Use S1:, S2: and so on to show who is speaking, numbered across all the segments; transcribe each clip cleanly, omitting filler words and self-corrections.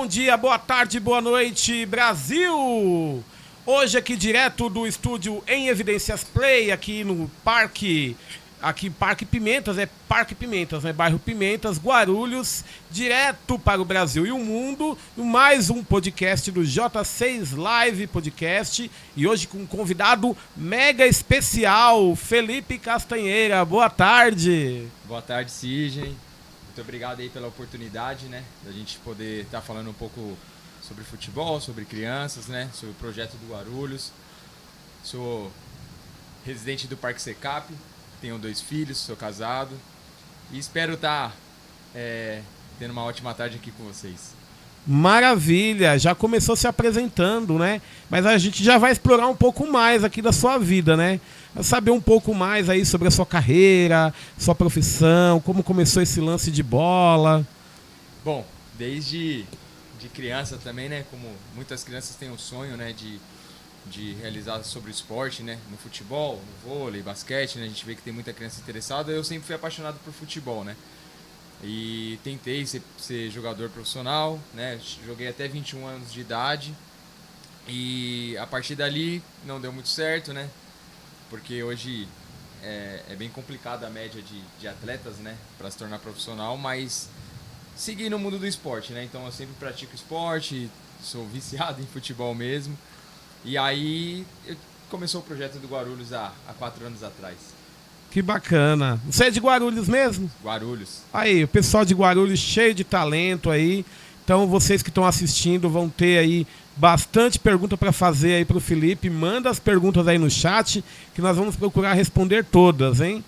S1: Bom dia, boa tarde, boa noite, Brasil! Hoje aqui direto do estúdio Em Evidências Play, aqui no Parque Pimentas, Parque Pimentas, né? Bairro Pimentas, Guarulhos, direto para o Brasil e o mundo, mais um podcast do J6 Live Podcast, e hoje com um convidado mega especial, Felipe Castanheira. Boa tarde!
S2: Boa tarde, Sidney. Muito obrigado aí pela oportunidade, né, da gente poder estar falando um pouco sobre futebol, sobre crianças, né, sobre o projeto do Guarulhos. Sou residente do Parque Secap, tenho 2 filhos, sou casado e espero estar tendo uma ótima tarde aqui com vocês.
S1: Maravilha, já começou se apresentando, né? Mas a gente já vai explorar um pouco mais aqui da sua vida, né? Saber um pouco mais aí sobre a sua carreira, sua profissão, como começou esse lance de bola.
S2: Bom, desde de criança também, né? Como muitas crianças têm o sonho, né, de realizar sobre o esporte, né? No futebol, no vôlei, basquete, né? A gente vê que tem muita criança interessada. Eu sempre fui apaixonado por futebol, né? E tentei ser jogador profissional, né? Joguei até 21 anos de idade e a partir dali não deu muito certo, né? Porque hoje é bem complicada a média de atletas, né? Para se tornar profissional, mas segui no mundo do esporte, né? Então eu sempre pratico esporte, sou viciado em futebol mesmo. E aí começou o projeto do Guarulhos há 4 anos atrás.
S1: Que bacana. Você é de Guarulhos mesmo?
S2: Guarulhos.
S1: Aí, o pessoal de Guarulhos cheio de talento aí. Então, vocês que estão assistindo vão ter aí bastante pergunta para fazer aí pro Felipe. Manda as perguntas aí no chat que nós vamos procurar responder todas, hein?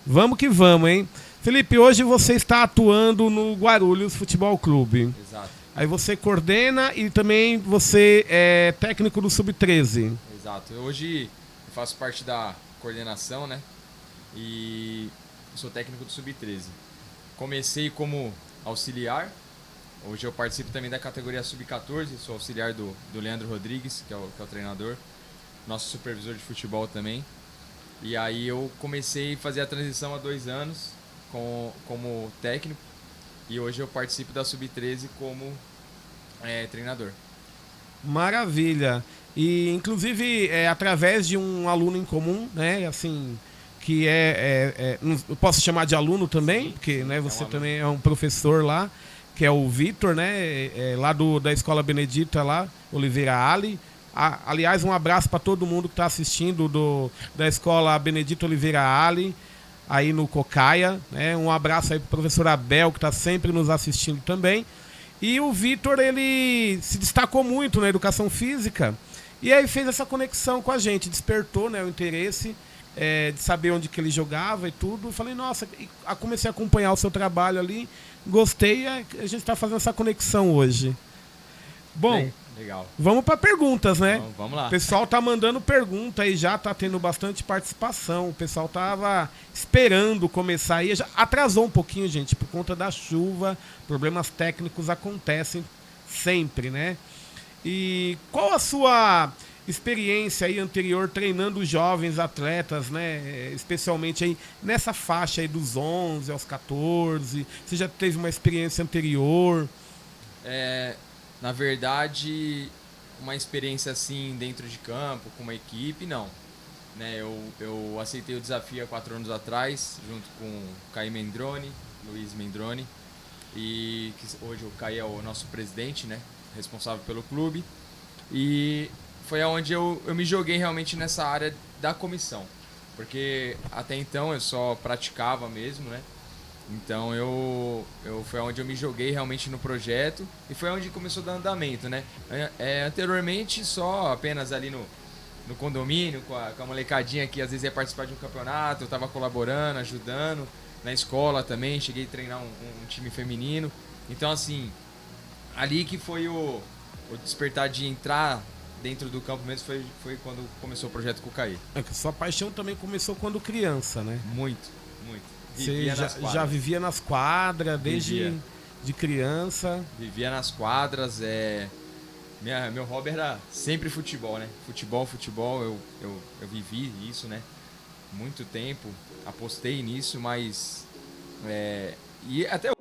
S1: Vamos que vamos, hein? Felipe, hoje você está atuando no Guarulhos Futebol Clube.
S2: Exato.
S1: Aí você coordena e também você é técnico do Sub-13.
S2: Exato. Hoje eu faço parte da coordenação, né? E sou técnico do Sub-13. Comecei como auxiliar. Hoje eu participo também da categoria Sub-14. Sou auxiliar do Leandro Rodrigues, que é o treinador. Nosso supervisor de futebol também. E aí eu comecei a fazer a transição há 2 anos como técnico. E hoje eu participo da Sub-13 como treinador.
S1: Maravilha. E inclusive através de um aluno em comum, né? Assim, que eu posso chamar de aluno também,
S2: Sim,
S1: porque
S2: sim,
S1: né, você
S2: um
S1: também é um professor lá, que é o Vitor, né? Lá da Escola Benedita lá, Oliveira Ali. Aliás, um abraço para todo mundo que está assistindo da Escola Benedita Oliveira Ali, aí no Cocaia, né? Um abraço aí pro professor Abel, que está sempre nos assistindo também. E o Vitor, ele se destacou muito na educação física e aí fez essa conexão com a gente, despertou, né, o interesse de saber onde que ele jogava e tudo. Falei, nossa, comecei a acompanhar o seu trabalho ali, gostei, a gente está fazendo essa conexão hoje. Bom,
S2: legal.
S1: Vamos para perguntas, né?
S2: Então, vamos lá.
S1: O pessoal tá mandando pergunta e já tá tendo bastante participação. O pessoal tava esperando começar aí. Já atrasou um pouquinho, gente, por conta da chuva. Problemas técnicos acontecem sempre, né? E qual a sua experiência aí anterior treinando jovens atletas, né? Especialmente aí nessa faixa aí dos 11 aos 14. Você já teve uma experiência anterior?
S2: Na verdade, uma experiência assim dentro de campo, com uma equipe, não. Né, eu aceitei o desafio há 4 anos atrás, junto com o Caí Mendrone, Luiz Mendrone, e que hoje o Caí é o nosso presidente, né, responsável pelo clube. E foi onde eu me joguei realmente nessa área da comissão, porque até então eu só praticava mesmo, né? Então foi onde eu me joguei realmente no projeto e foi onde começou a dar andamento, né? Anteriormente só apenas ali no condomínio, com a molecadinha que às vezes ia participar de um campeonato, eu estava colaborando, ajudando. Na escola também, cheguei a treinar um time feminino. Então assim, ali que foi o despertar de entrar dentro do campo mesmo, foi quando começou o projeto com o Caí.
S1: Sua paixão também começou quando criança, né?
S2: Muito, muito.
S1: Você já vivia nas quadras desde de criança?
S2: Vivia nas quadras. Meu hobby era sempre futebol, né? Futebol, eu vivi isso, né? Muito tempo, apostei nisso, mas... e até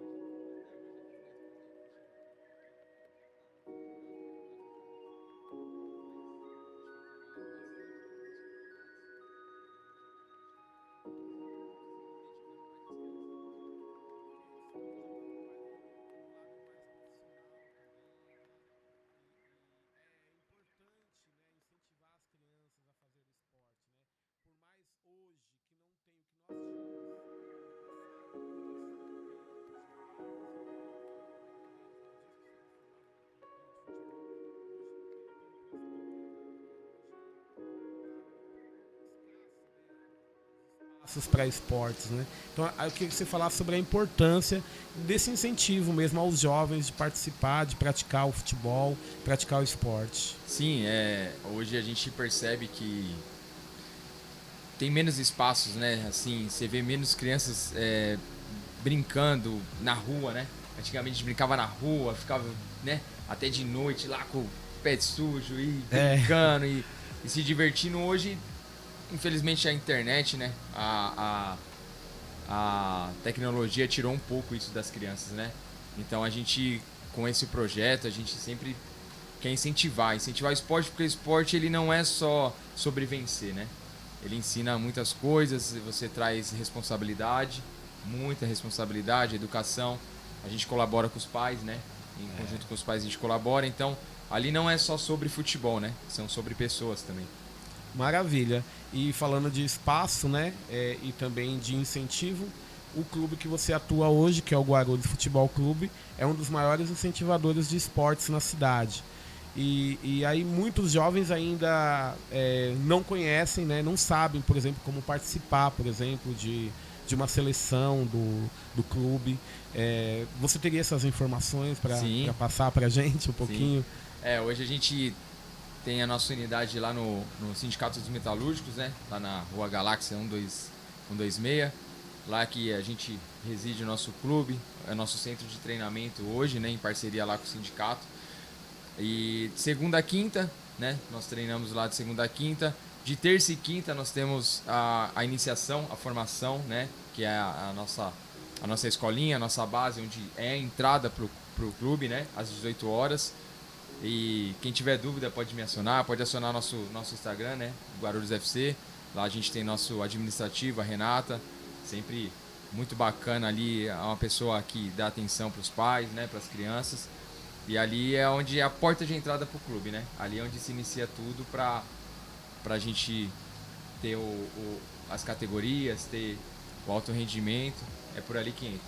S1: esses pré-esportes, né? Então eu queria que você falasse sobre a importância desse incentivo mesmo aos jovens de participar, de praticar o futebol, praticar o esporte.
S2: Sim, hoje a gente percebe que tem menos espaços, né? Assim, você vê menos crianças brincando na rua, né? Antigamente a gente brincava na rua, ficava, né, até de noite lá com o pé sujo e brincando e se divertindo. Hoje, infelizmente, a internet, né? A tecnologia tirou um pouco isso das crianças, né? Então a gente, com esse projeto, a gente sempre quer incentivar o esporte, porque o esporte ele não é só sobre vencer, né? Ele ensina muitas coisas, você traz responsabilidade, muita responsabilidade, educação. A gente colabora com os pais, né? Em conjunto com os pais a gente colabora. Então, ali não é só sobre futebol, né? São sobre pessoas também.
S1: Maravilha. E falando de espaço, né? E também de incentivo, o clube que você atua hoje, que é o Guarulhos Futebol Clube, é um dos maiores incentivadores de esportes na cidade. E aí muitos jovens ainda não conhecem, né, não sabem, por exemplo, como participar, por exemplo, de uma seleção do clube. Você teria essas informações para passar para a gente um pouquinho?
S2: Sim. Hoje a gente tem a nossa unidade lá no Sindicato dos Metalúrgicos, né, lá na Rua Galáxia 126, lá que a gente reside o nosso clube, é nosso centro de treinamento hoje, né, em parceria lá com o sindicato. E de segunda a quinta, né? Nós treinamos lá de segunda a quinta. De terça e quinta nós temos a iniciação, a formação, né? Que é a nossa escolinha, a nossa base, onde é a entrada pro clube, né? Às 18 horas. E quem tiver dúvida pode me acionar, pode acionar nosso Instagram, né? Guarulhos FC. Lá a gente tem nosso administrativo, a Renata. Sempre muito bacana ali, é uma pessoa que dá atenção para os pais, né? Para as crianças. E ali é onde é a porta de entrada pro clube, né? Ali é onde se inicia tudo pra gente ter as categorias, ter o alto rendimento. É por ali que entra.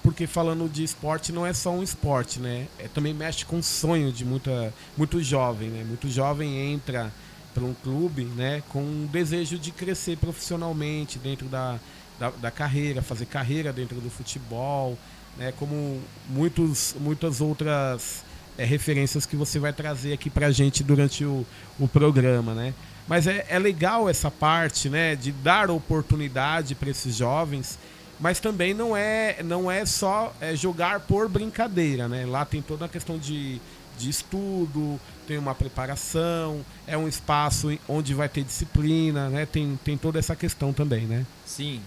S1: Porque falando de esporte, não é só um esporte, né? Também mexe com o sonho de muito jovem, né? Muito jovem entra para um clube, né, com um desejo de crescer profissionalmente dentro da carreira, fazer carreira dentro do futebol, né, como muitas outras referências que você vai trazer aqui pra gente durante o programa, né? Mas é legal essa parte, né, de dar oportunidade para esses jovens, mas também não é só jogar por brincadeira, né? Lá tem toda a questão de estudo, tem uma preparação, é um espaço onde vai ter disciplina, né? Tem toda essa questão também, né?
S2: Sim,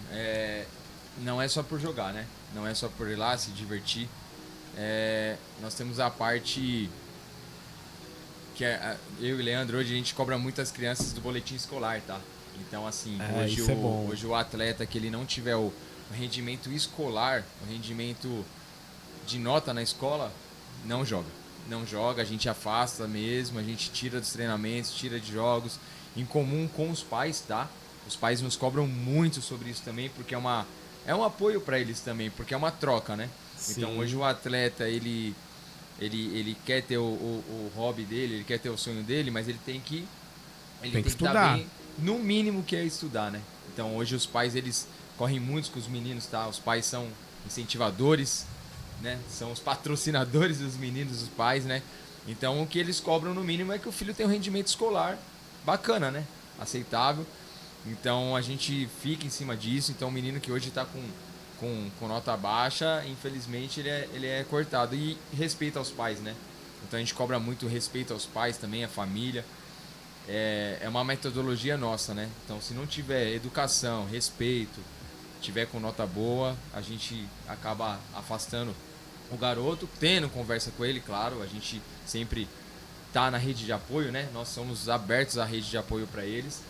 S2: não é só por jogar, né? Não é só por ir lá se divertir. Nós temos a parte que eu e o Leandro, hoje a gente cobra muitas crianças do boletim escolar, tá? Então, assim, hoje o atleta que ele não tiver o rendimento escolar, o rendimento de nota na escola, não joga. Não joga, a gente afasta mesmo, a gente tira dos treinamentos, tira de jogos, em comum com os pais, tá? Os pais nos cobram muito sobre isso também, porque é um apoio para eles também, porque é uma troca, né? Sim. Então hoje o atleta, ele quer ter o hobby dele, ele quer ter o sonho dele, mas ele tem que
S1: estudar.
S2: Bem, no mínimo que é estudar, né? Então hoje os pais, eles correm muito com os meninos, tá? Os pais são incentivadores, né? São os patrocinadores dos meninos, dos pais, né? Então o que eles cobram no mínimo é que o filho tenha um rendimento escolar bacana, né? Aceitável. Então a gente fica em cima disso. Então o menino que hoje está com nota baixa, infelizmente ele é cortado. E respeito aos pais, né? Então a gente cobra muito respeito aos pais também, à família. É uma metodologia nossa, né? Então se não tiver educação, respeito, tiver com nota boa, a gente acaba afastando o garoto, tendo conversa com ele, claro, a gente sempre tá na rede de apoio, né? Nós somos abertos à rede de apoio para eles,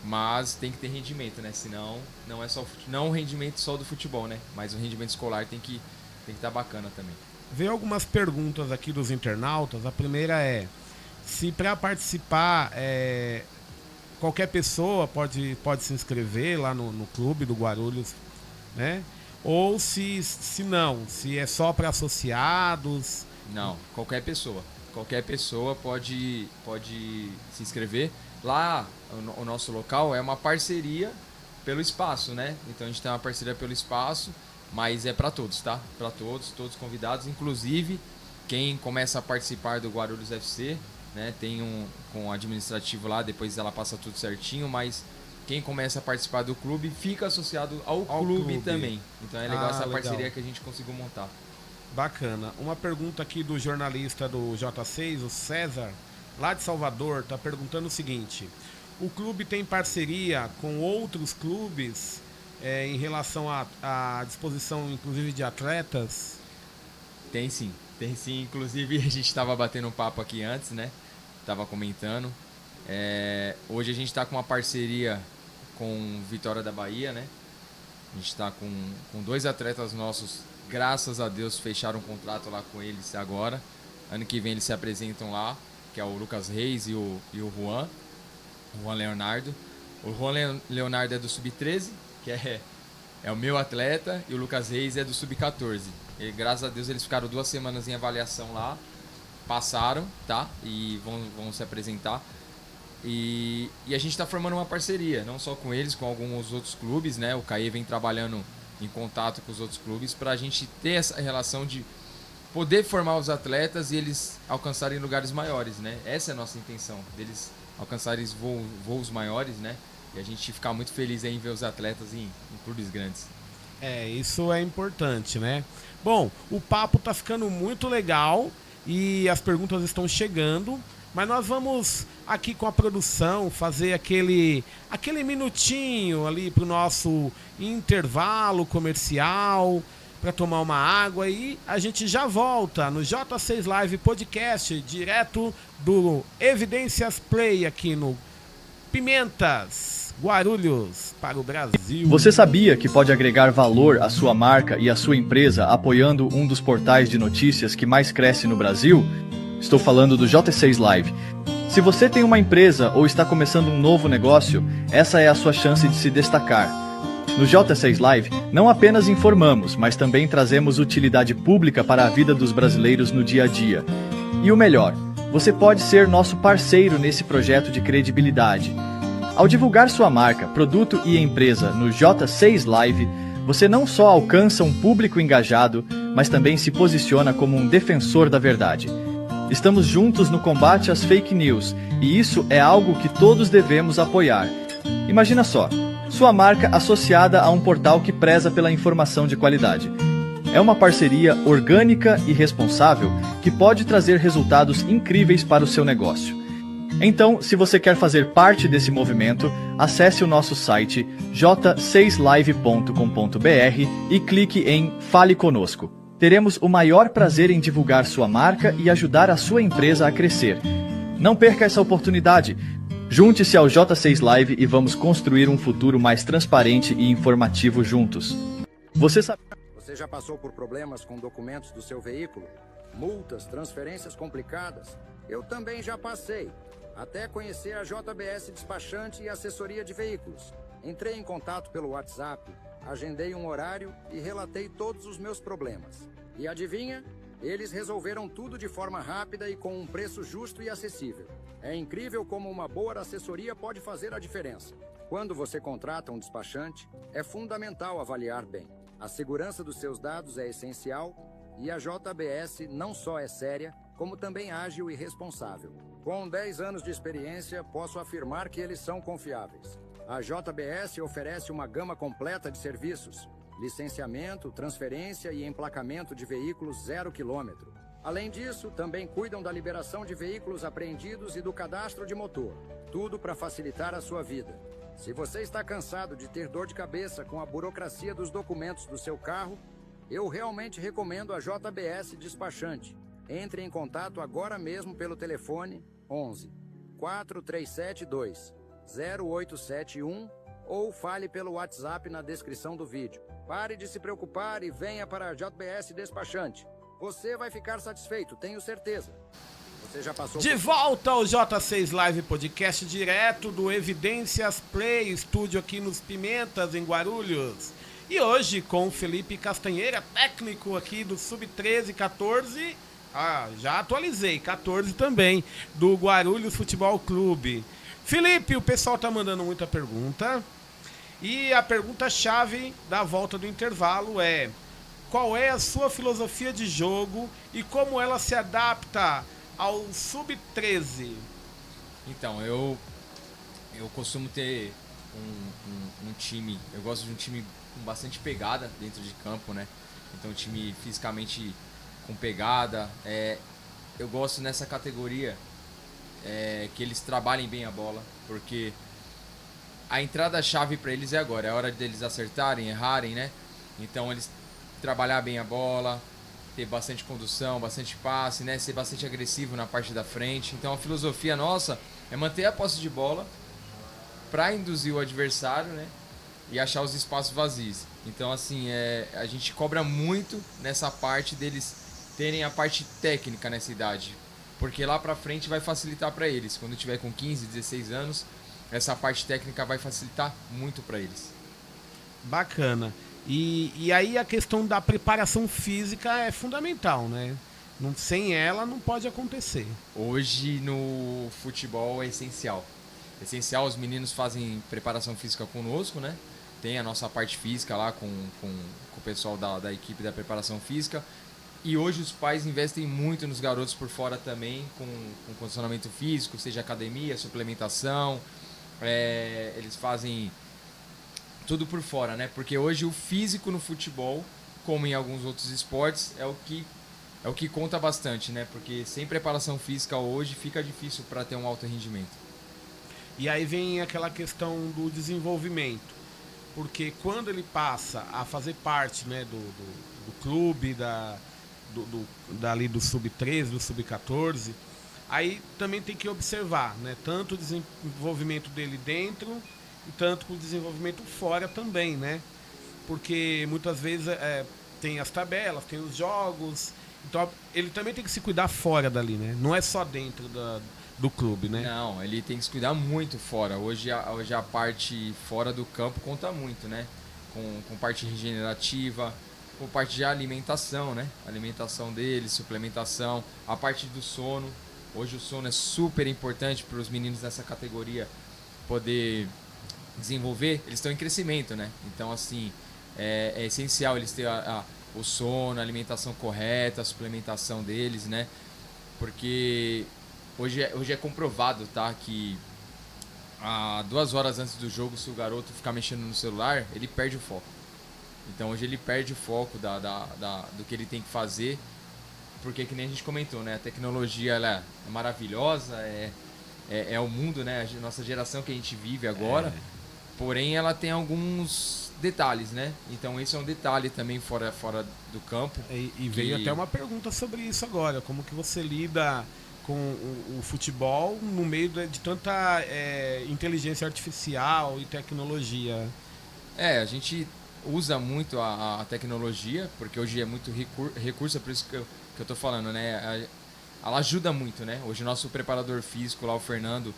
S2: mas tem que ter rendimento, né? Senão não é só não o rendimento só do futebol, né? Mas o rendimento escolar tem que estar bacana também.
S1: Veio algumas perguntas aqui dos internautas. A primeira é se para participar qualquer pessoa pode se inscrever lá no clube do Guarulhos, né? Ou se é só para associados?
S2: Não, qualquer pessoa pode se inscrever. Lá, o nosso local é uma parceria pelo espaço, né? Então a gente tem uma parceria pelo espaço, mas é para todos, tá? Para todos convidados, inclusive quem começa a participar do Guarulhos FC, né? Tem com o administrativo lá, depois ela passa tudo certinho, mas quem começa a participar do clube fica associado ao clube também. Então é legal essa parceria que a gente conseguiu montar.
S1: Bacana. Uma pergunta aqui do jornalista do J6, o César, lá de Salvador, está perguntando o seguinte: o clube tem parceria com outros clubes em relação à disposição, inclusive, de atletas?
S2: Tem sim. Inclusive, a gente estava batendo um papo aqui antes, né? Tava comentando. Hoje a gente está com uma parceria com Vitória da Bahia, né? A gente está com 2 atletas nossos, graças a Deus, fecharam um contrato lá com eles agora. Ano que vem eles se apresentam lá, que é o Lucas Reis e o Juan Leonardo. O Juan Leonardo é do Sub-13, que é o meu atleta, e o Lucas Reis é do Sub-14. E graças a Deus eles ficaram 2 semanas em avaliação lá, passaram, tá? E vão se apresentar. E a gente está formando uma parceria, não só com eles, com alguns outros clubes, né? O Caê vem trabalhando em contato com os outros clubes para a gente ter essa relação de poder formar os atletas e eles alcançarem lugares maiores, né? Essa é a nossa intenção, deles alcançarem voos maiores, né? E a gente ficar muito feliz em ver os atletas em clubes grandes.
S1: Isso é importante, né? Bom, o papo tá ficando muito legal e as perguntas estão chegando, mas nós vamos aqui com a produção fazer aquele minutinho ali pro nosso intervalo comercial para tomar uma água e a gente já volta no J6 Live Podcast, direto do Evidências Play aqui no Pimentas, Guarulhos, para o Brasil.
S3: Você sabia que pode agregar valor à sua marca e à sua empresa apoiando um dos portais de notícias que mais cresce no Brasil? Estou falando do J6 Live. Se você tem uma empresa ou está começando um novo negócio, essa é a sua chance de se destacar. No J6 Live, não apenas informamos, mas também trazemos utilidade pública para a vida dos brasileiros no dia a dia. E o melhor, você pode ser nosso parceiro nesse projeto de credibilidade. Ao divulgar sua marca, produto e empresa no J6 Live, você não só alcança um público engajado, mas também se posiciona como um defensor da verdade. Estamos juntos no combate às fake news, e isso é algo que todos devemos apoiar. Imagina só, sua marca associada a um portal que preza pela informação de qualidade. É uma parceria orgânica e responsável que pode trazer resultados incríveis para o seu negócio. Então, se você quer fazer parte desse movimento, acesse o nosso site j6live.com.br e clique em Fale Conosco. Teremos o maior prazer em divulgar sua marca e ajudar a sua empresa a crescer. Não perca essa oportunidade. Junte-se ao J6 Live e vamos construir um futuro mais transparente e informativo juntos. Você
S4: já passou por problemas com documentos do seu veículo? Multas, transferências complicadas? Eu também já passei. Até conhecer a JBS Despachante e Assessoria de Veículos. Entrei em contato pelo WhatsApp, agendei um horário e relatei todos os meus problemas. E adivinha? Eles resolveram tudo de forma rápida e com um preço justo e acessível. É incrível como uma boa assessoria pode fazer a diferença. Quando você contrata um despachante, é fundamental avaliar bem. A segurança dos seus dados é essencial e a JBS não só é séria, como também ágil e responsável. Com 10 anos de experiência, posso afirmar que eles são confiáveis. A JBS oferece uma gama completa de serviços: licenciamento, transferência e emplacamento de veículos 0 km. Além disso, também cuidam da liberação de veículos apreendidos e do cadastro de motor. Tudo para facilitar a sua vida. Se você está cansado de ter dor de cabeça com a burocracia dos documentos do seu carro, eu realmente recomendo a JBS Despachante. Entre em contato agora mesmo pelo telefone 11 4372 0871 ou fale pelo WhatsApp na descrição do vídeo. Pare de se preocupar e venha para a JBS Despachante. Você vai ficar satisfeito, tenho certeza. Você já passou
S1: de volta ao J6 Live Podcast, direto do Evidências Play, estúdio aqui nos Pimentas, em Guarulhos. E hoje com o Felipe Castanheira, técnico aqui do Sub-13, 14... já atualizei, 14 também, do Guarulhos Futebol Clube. Felipe, o pessoal tá mandando muita pergunta. E a pergunta-chave da volta do intervalo é: qual é a sua filosofia de jogo e como ela se adapta ao Sub-13?
S2: Então, eu costumo ter um time, eu gosto de um time com bastante pegada dentro de campo, né? Então, um time fisicamente com pegada. Eu gosto nessa categoria que eles trabalhem bem a bola, porque a entrada-chave para eles é agora, é hora deles acertarem, errarem, né? Então, eles trabalhar bem a bola, ter bastante condução, bastante passe, né? Ser bastante agressivo na parte da frente. Então, a filosofia nossa é manter a posse de bola para induzir o adversário, né? E achar os espaços vazios. Então, assim, a gente cobra muito nessa parte deles terem a parte técnica nessa idade, porque lá pra frente vai facilitar para eles. Quando tiver com 15, 16 anos, essa parte técnica vai facilitar muito para eles.
S1: Bacana. E aí a questão da preparação física é fundamental, né? Sem ela não pode acontecer.
S2: Hoje no futebol é essencial. Os meninos fazem preparação física conosco, né? Tem a nossa parte física lá com o pessoal da equipe da preparação física. E hoje os pais investem muito nos garotos por fora também, com condicionamento físico, seja academia, suplementação. Eles fazem tudo por fora, né? Porque hoje o físico no futebol, como em alguns outros esportes, é o que conta bastante, né? Porque sem preparação física hoje fica difícil para ter um alto rendimento.
S1: E aí vem aquela questão do desenvolvimento, porque quando ele passa a fazer parte, né, do clube, dali do Sub-13, do Sub-14, aí também tem que observar, né, tanto o desenvolvimento dele dentro e tanto o desenvolvimento fora também, né? Porque muitas vezes tem as tabelas, tem os jogos, então ele também tem que se cuidar fora dali, né? Não é só dentro do clube, né?
S2: Não, ele tem que se cuidar muito fora. Hoje a parte fora do campo conta muito, né? Com parte regenerativa, com parte de alimentação, né? Alimentação deles, suplementação, a parte do sono. Hoje o sono é super importante para os meninos dessa categoria poder desenvolver. Eles estão em crescimento, né? Então, assim, é essencial eles terem o sono, a alimentação correta, a suplementação deles, né? Porque hoje é comprovado, tá? Que 2 horas antes do jogo, se o garoto ficar mexendo no celular, ele perde o foco. Então hoje ele perde o foco do que ele tem que fazer, porque que nem a gente comentou, né? A tecnologia ela é maravilhosa, é o mundo, né? A nossa geração que a gente vive agora, porém ela tem alguns detalhes, né? Então esse é um detalhe também fora do campo.
S1: E veio até uma pergunta sobre isso agora, como que você lida com o futebol no meio de tanta inteligência artificial e tecnologia?
S2: A gente usa muito a tecnologia, porque hoje é muito recurso, é por isso que eu tô falando, né? Ela ajuda muito, né? Hoje o nosso preparador físico lá, o Fernando,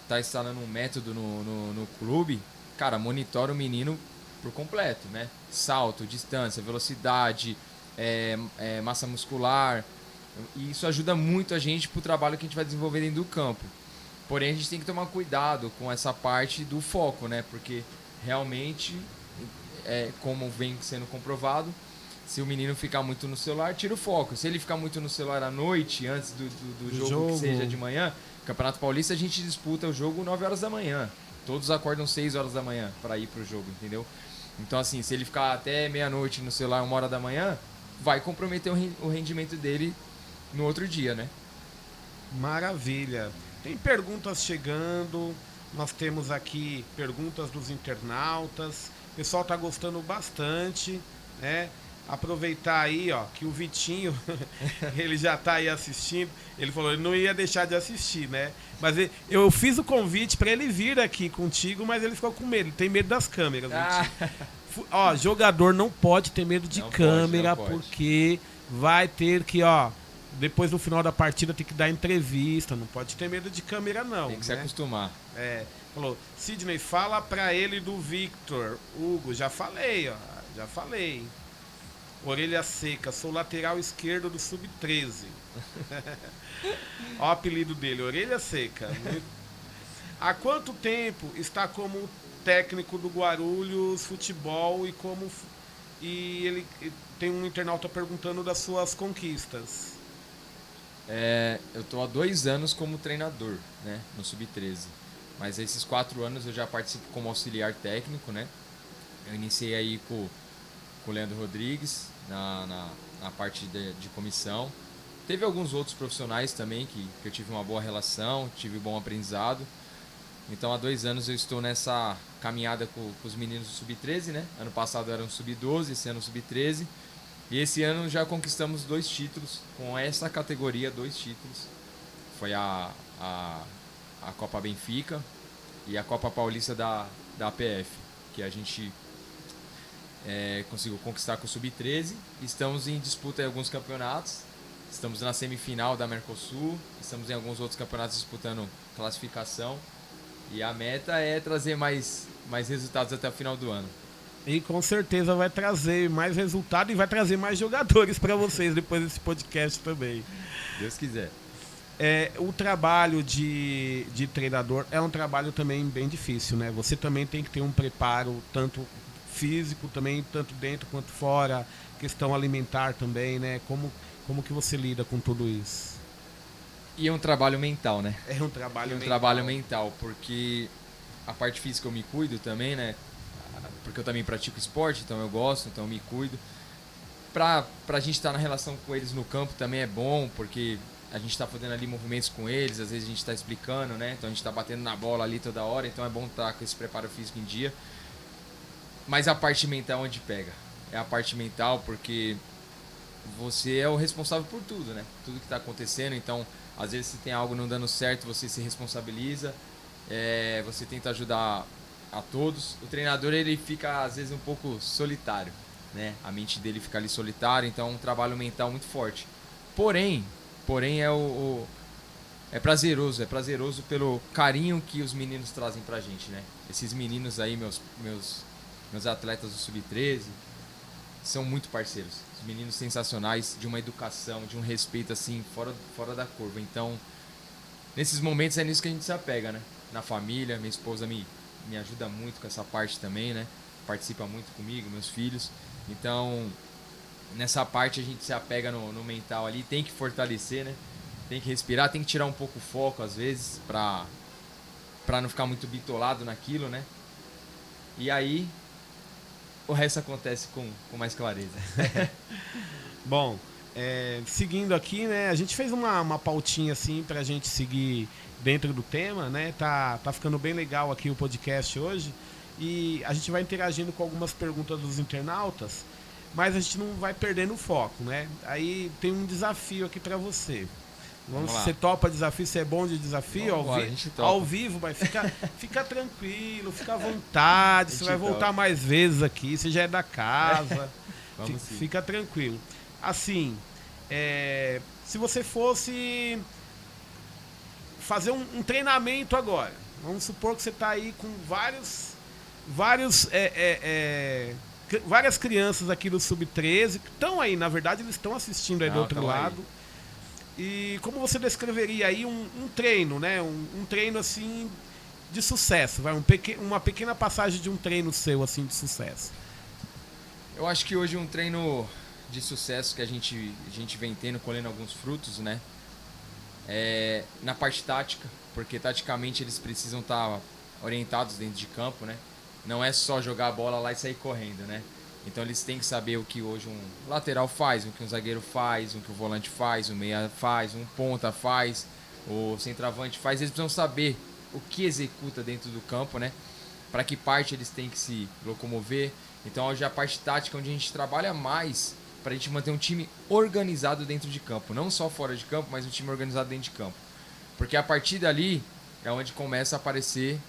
S2: tá instalando um método no clube, cara, monitora o menino por completo, né? Salto, distância, velocidade, massa muscular. E isso ajuda muito a gente pro trabalho que a gente vai desenvolver dentro do campo. Porém, a gente tem que tomar cuidado com essa parte do foco, né? Porque realmente, como vem sendo comprovado, se o menino ficar muito no celular, tira o foco. Se ele ficar muito no celular à noite, antes do jogo que seja de manhã, Campeonato Paulista, a gente disputa o jogo 9 horas da manhã. Todos acordam 6 horas da manhã para ir pro jogo, entendeu? Então, assim, se ele ficar até meia-noite no celular 1 hora da manhã, vai comprometer o rendimento dele no outro dia, né?
S1: Maravilha. Tem perguntas chegando, nós temos aqui perguntas dos internautas, o pessoal tá gostando bastante, né? Aproveitar aí, ó, que o Vitinho, ele já tá aí assistindo, ele falou que não ia deixar de assistir, né? Mas eu fiz o convite para ele vir aqui contigo, mas ele ficou com medo, ele tem medo das câmeras, Vitinho. Ó, jogador não pode ter medo de câmera, porque vai ter que, ó, depois no final da partida tem que dar entrevista, não pode ter medo de câmera não.
S2: Tem que se acostumar.
S1: Falou, Sidney, fala pra ele do Victor. Hugo, já falei, ó, já falei. Orelha seca, sou lateral esquerdo do Sub-13. Ó o apelido dele, Orelha Seca. Há quanto tempo está como técnico do Guarulhos Futebol e ele tem um internauta perguntando das suas conquistas.
S2: Eu tô há 2 anos como treinador, né, no Sub-13. Mas esses 4 anos eu já participo como auxiliar técnico, né? Eu iniciei aí com o Leandro Rodrigues na parte de comissão. Teve alguns outros profissionais também que eu tive uma boa relação, tive bom aprendizado. Então há 2 anos eu estou nessa caminhada com os meninos do Sub-13, né? Ano passado era um Sub-12, esse ano Sub-13. E esse ano já conquistamos 2 títulos, com essa categoria 2 títulos. Foi a Copa Benfica e a Copa Paulista da APF, que a gente conseguiu conquistar com o Sub-13. Estamos em disputa em alguns campeonatos. Estamos na semifinal da Mercosul, estamos em alguns outros campeonatos disputando classificação. E a meta é trazer mais resultados até o final do ano.
S1: E com certeza vai trazer mais resultado e vai trazer mais jogadores para vocês depois desse podcast também.
S2: Deus quiser.
S1: O trabalho de treinador é um trabalho também bem difícil, né? Você também tem que ter um preparo tanto físico, também tanto dentro quanto fora, questão alimentar também, né? Como que você lida com tudo isso?
S2: E é um trabalho mental, né?
S1: É um trabalho
S2: trabalho mental, porque a parte física eu me cuido também, né? Porque eu também pratico esporte, então eu gosto, então eu me cuido. Pra gente estar na relação com eles no campo também é bom, porque a gente está fazendo ali movimentos com eles, às vezes a gente está explicando, né? Então a gente está batendo na bola ali toda hora, então é bom estar com esse preparo físico em dia. Mas a parte mental é onde pega. É a parte mental, porque você é o responsável por tudo, né? Tudo que está acontecendo, então às vezes se tem algo não dando certo, você se responsabiliza, você tenta ajudar a todos. O treinador, ele fica às vezes um pouco solitário, né? A mente dele fica ali solitária, então é um trabalho mental muito forte. Porém é prazeroso pelo carinho que os meninos trazem pra gente, né? Esses meninos aí, meus atletas do Sub-13, são muito parceiros. Os meninos sensacionais, de uma educação, de um respeito assim, fora da curva. Então, nesses momentos é nisso que a gente se apega, né? Na família, minha esposa me ajuda muito com essa parte também, né? Participa muito comigo, meus filhos. Então, nessa parte a gente se apega no mental ali, tem que fortalecer, né? Tem que respirar, tem que tirar um pouco o foco às vezes pra não ficar muito bitolado naquilo, né? E aí o resto acontece com mais clareza.
S1: Bom, seguindo aqui, né? A gente fez uma pautinha assim pra gente seguir dentro do tema, né? Tá ficando bem legal aqui o podcast hoje. E a gente vai interagindo com algumas perguntas dos internautas, mas a gente não vai perdendo o foco, né? Aí tem um desafio aqui pra você. Você topa desafio? Você é bom de desafio? Ao vivo, mas fica tranquilo, fica à vontade. Você vai voltar mais vezes aqui, você já é da casa. Fica tranquilo. Assim, se você fosse fazer um treinamento agora, vamos supor que você está aí com várias crianças aqui do Sub-13 que estão aí, na verdade eles estão assistindo aí do outro lado. Aí. E como você descreveria aí um treino, né? Um treino assim de sucesso, uma pequena passagem de um treino seu assim de sucesso.
S2: Eu acho que hoje um treino de sucesso que a gente vem tendo, colhendo alguns frutos, né? Na parte tática, porque taticamente eles precisam estar orientados dentro de campo, né? Não é só jogar a bola lá e sair correndo, né? Então eles têm que saber o que hoje um lateral faz, o que um zagueiro faz, o que o volante faz, o meia faz, um ponta faz, o centroavante faz. Eles precisam saber o que executa dentro do campo, né? Para que parte eles têm que se locomover. Então hoje a parte tática, onde a gente trabalha mais para a gente manter um time organizado dentro de campo. Não só fora de campo, mas um time organizado dentro de campo. Porque a partir dali é onde começa a aparecer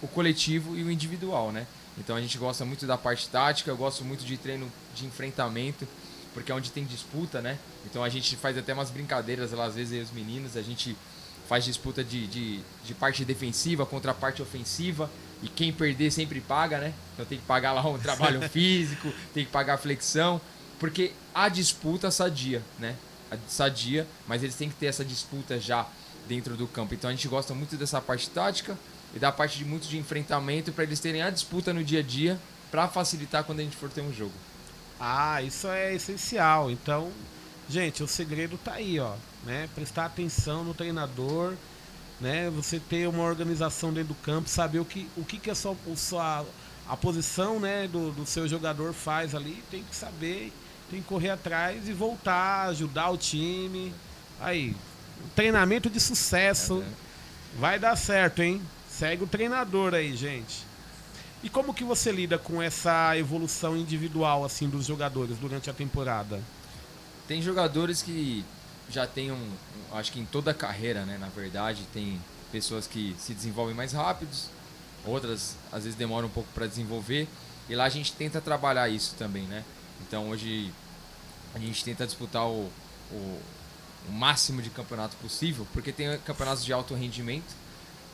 S2: o coletivo e o individual, né? Então a gente gosta muito da parte tática, eu gosto muito de treino de enfrentamento, porque é onde tem disputa, né? Então a gente faz até umas brincadeiras lá, às vezes, os meninos, a gente faz disputa de parte defensiva contra a parte ofensiva, e quem perder sempre paga, né? Então tem que pagar lá um trabalho físico, tem que pagar a flexão, porque a disputa sadia, né? Sadia, mas eles têm que ter essa disputa já dentro do campo. Então a gente gosta muito dessa parte tática. e da parte de muito de enfrentamento para eles terem a disputa no dia a dia para facilitar quando a gente for ter um jogo.
S1: Ah, isso é essencial. Então, gente, o segredo tá aí, ó, né? Prestar atenção no treinador, né? Você ter uma organização dentro do campo, saber o que a posição, né, do seu jogador faz ali, tem que saber, tem que correr atrás e voltar, ajudar o time. Aí, treinamento de sucesso. Vai dar certo, hein? Segue o treinador aí, gente. E como que você lida com essa evolução individual assim dos jogadores durante a temporada?
S2: Tem jogadores que já tem acho que em toda a carreira, né, na verdade, tem pessoas que se desenvolvem mais rápidos, outras às vezes demoram um pouco para desenvolver, e lá a gente tenta trabalhar isso também, né? Então hoje a gente tenta disputar o máximo de campeonato possível, porque tem campeonatos de alto rendimento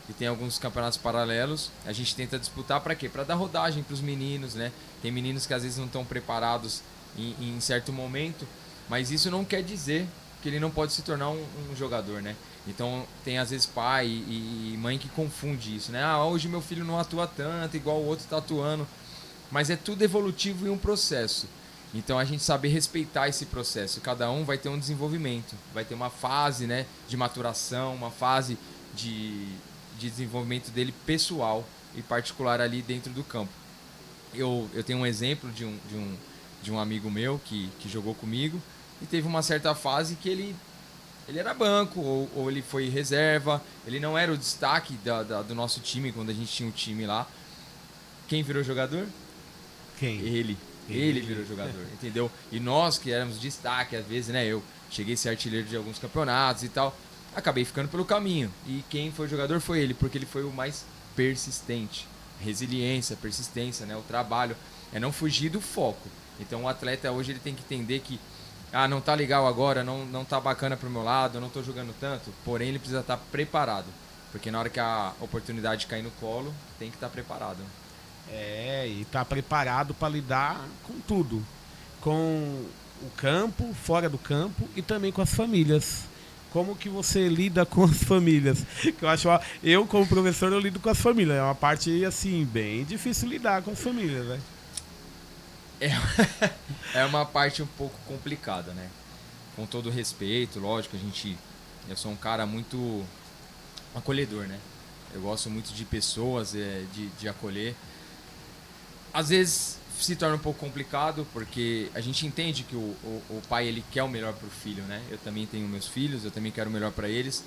S2: e tem alguns campeonatos paralelos. A gente tenta disputar para quê? Para dar rodagem para os meninos, né? Tem meninos que às vezes não estão preparados em certo momento, mas isso não quer dizer que ele não pode se tornar um jogador, né? Então tem às vezes pai e mãe que confunde isso, né? Ah, hoje meu filho não atua tanto igual o outro está atuando, mas é tudo evolutivo e um processo. Então a gente saber respeitar esse processo. Cada um vai ter um desenvolvimento, vai ter uma fase, né, de maturação, uma fase de desenvolvimento dele pessoal e particular ali dentro do campo. Eu tenho um exemplo de um amigo meu que jogou comigo e teve uma certa fase que ele era banco ou ele foi reserva, ele não era o destaque do nosso time quando a gente tinha um time lá. Quem virou jogador?
S1: Quem?
S2: Ele virou jogador, entendeu? E nós que éramos destaque, às vezes, né? Eu cheguei a ser artilheiro de alguns campeonatos e tal, acabei ficando pelo caminho. E quem foi o jogador foi ele, porque ele foi o mais persistente. Resiliência, persistência, né? O trabalho, é não fugir do foco. Então o atleta hoje ele tem que entender que não tá legal agora, não tá bacana pro meu lado, eu não tô jogando tanto, porém ele precisa estar preparado. Porque na hora que a oportunidade cair no colo, tem que estar preparado.
S1: E tá preparado para lidar com tudo. Com o campo, fora do campo e também com as famílias. Como que você lida com as famílias? Que eu como professor, eu lido com as famílias. É uma parte, assim, bem difícil lidar com as famílias, né?
S2: É uma parte um pouco complicada, né? Com todo respeito, lógico, eu sou um cara muito acolhedor, né? Eu gosto muito de pessoas, de acolher. Às vezes se torna um pouco complicado, porque a gente entende que o pai ele quer o melhor pro filho, né? Eu também tenho meus filhos, eu também quero o melhor para eles,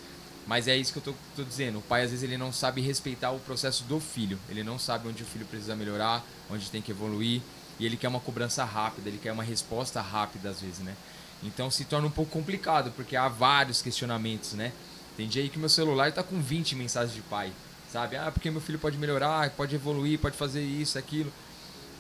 S2: mas é isso que eu tô dizendo. O pai às vezes ele não sabe respeitar o processo do filho, ele não sabe onde o filho precisa melhorar, onde tem que evoluir, e ele quer uma cobrança rápida, ele quer uma resposta rápida às vezes, né? Então se torna um pouco complicado, porque há vários questionamentos, né? Tem dia aí que meu celular tá com 20 mensagens de pai, sabe? Porque meu filho pode melhorar, pode evoluir, pode fazer isso, aquilo.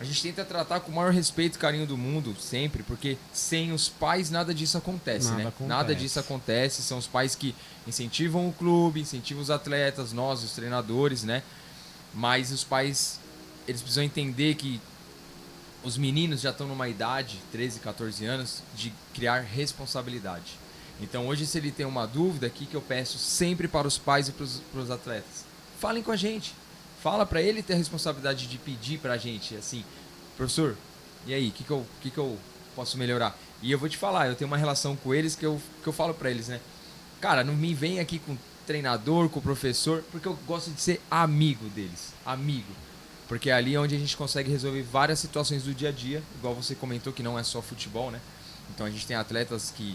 S2: A gente tenta tratar com o maior respeito e carinho do mundo, sempre, porque sem os pais nada disso acontece, né? Nada disso acontece, são os pais que incentivam o clube, incentivam os atletas, nós, os treinadores, né? Mas os pais, eles precisam entender que os meninos já estão numa idade, 13, 14 anos, de criar responsabilidade. Então hoje, se ele tem uma dúvida, aqui que eu peço sempre para os pais e para os atletas, falem com a gente. Fala para ele ter a responsabilidade de pedir pra gente, assim, professor, e aí, o que eu posso melhorar? E eu vou te falar, eu tenho uma relação com eles que eu falo pra eles, né? Cara, não me vem aqui com treinador, com professor, porque eu gosto de ser amigo deles, amigo. Porque é ali onde a gente consegue resolver várias situações do dia a dia, igual você comentou que não é só futebol, né? Então a gente tem atletas que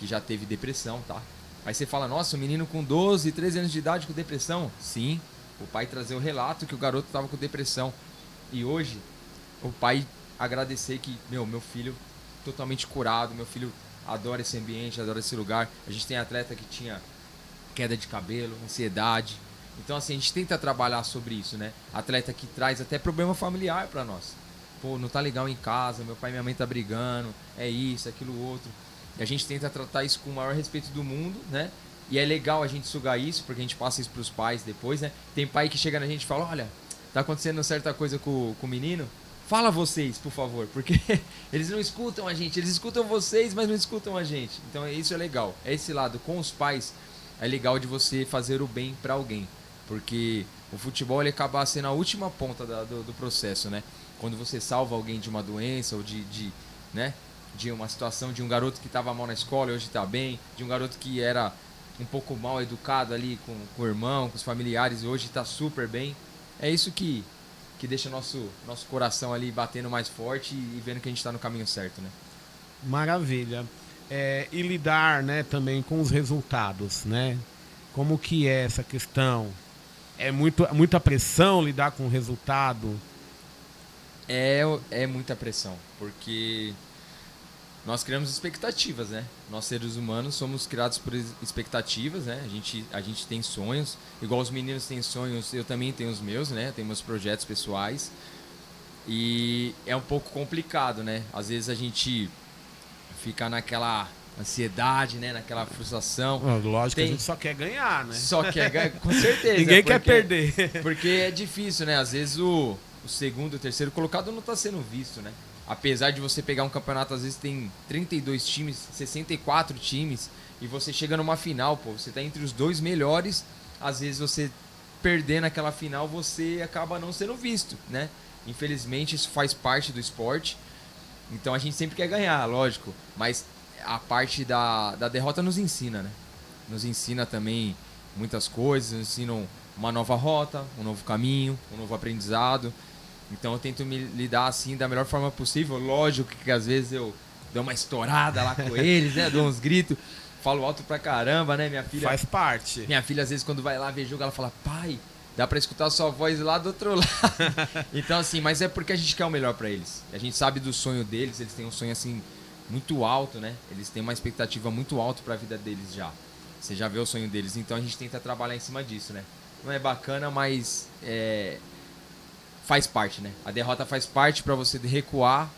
S2: já teve depressão, tá? Aí você fala, nossa, um menino com 12, 13 anos de idade com depressão? Sim. O pai trazer o relato que o garoto estava com depressão. E hoje, o pai agradecer que, meu filho totalmente curado, meu filho adora esse ambiente, adora esse lugar. A gente tem atleta que tinha queda de cabelo, ansiedade. Então, assim, a gente tenta trabalhar sobre isso, né? Atleta que traz até problema familiar para nós. Pô, não tá legal em casa, meu pai e minha mãe tá brigando, é isso, aquilo, outro. E a gente tenta tratar isso com o maior respeito do mundo, né? E é legal a gente sugar isso, porque a gente passa isso pros pais depois, né? Tem pai que chega na gente e fala, olha, tá acontecendo certa coisa com o menino, fala vocês, por favor, porque eles não escutam a gente, eles escutam vocês, mas não escutam a gente. Então isso é legal, é esse lado, com os pais, é legal de você fazer o bem pra alguém, porque o futebol ele acaba sendo a última ponta do processo, né? Quando você salva alguém de uma doença ou né? De uma situação de um garoto que estava mal na escola e hoje está bem, de um garoto que era um pouco mal educado ali com o irmão, com os familiares e hoje está super bem. É isso que deixa nosso coração ali batendo mais forte e vendo que a gente está no caminho certo, né?
S1: Maravilha. E lidar, né, também com os resultados, né? Como que é essa questão? É muita pressão lidar com o resultado?
S2: É muita pressão, porque nós criamos expectativas, né? Nós, seres humanos, somos criados por expectativas, né? A gente tem sonhos, igual os meninos têm sonhos, eu também tenho os meus, né? Tenho meus projetos pessoais. E é um pouco complicado, né? Às vezes a gente fica naquela ansiedade, né? Naquela frustração.
S1: Lógico que a gente só quer ganhar, né?
S2: Só quer ganhar, com certeza.
S1: Ninguém quer perder.
S2: Porque é difícil, né? Às vezes o segundo, o terceiro colocado não está sendo visto, né? Apesar de você pegar um campeonato, às vezes tem 32 times, 64 times, e você chega numa final, pô, você tá entre os 2 melhores, às vezes você perder naquela final, você acaba não sendo visto, né? Infelizmente isso faz parte do esporte, então a gente sempre quer ganhar, lógico, mas a parte da derrota nos ensina, né? Nos ensina também muitas coisas, nos ensinam uma nova rota, um novo caminho, um novo aprendizado. Então eu tento me lidar assim da melhor forma possível. Lógico que às vezes eu dou uma estourada lá com eles, né? Dou uns gritos, falo alto pra caramba, né? Minha filha
S1: faz parte.
S2: Minha filha às vezes quando vai lá ver jogo, ela fala: pai, dá pra escutar a sua voz lá do outro lado. Então assim, mas é porque a gente quer o melhor pra eles. A gente sabe do sonho deles, eles têm um sonho assim muito alto, né? Eles têm uma expectativa muito alta pra vida deles já. Você já vê o sonho deles, então a gente tenta trabalhar em cima disso, né? Não é bacana, mas faz parte, né? A derrota faz parte pra você recuar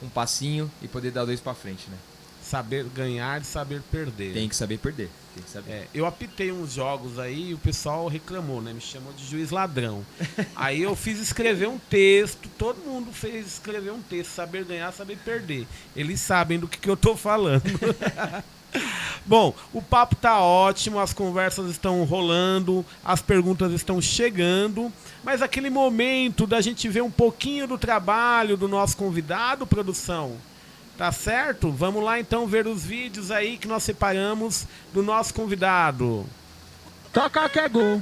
S2: um passinho e poder dar 2 pra frente, né?
S1: Saber ganhar e saber perder.
S2: Tem que saber perder. Tem que saber.
S1: Eu apitei uns jogos aí e o pessoal reclamou, né? Me chamou de juiz ladrão. Aí eu fiz escrever um texto, todo mundo fez escrever um texto, saber ganhar, saber perder. Eles sabem do que eu tô falando. Bom, o papo tá ótimo, as conversas estão rolando, as perguntas estão chegando, mas aquele momento da gente ver um pouquinho do trabalho do nosso convidado, produção, tá certo? Vamos lá então ver os vídeos aí que nós separamos do nosso convidado.
S5: Toca que é gol,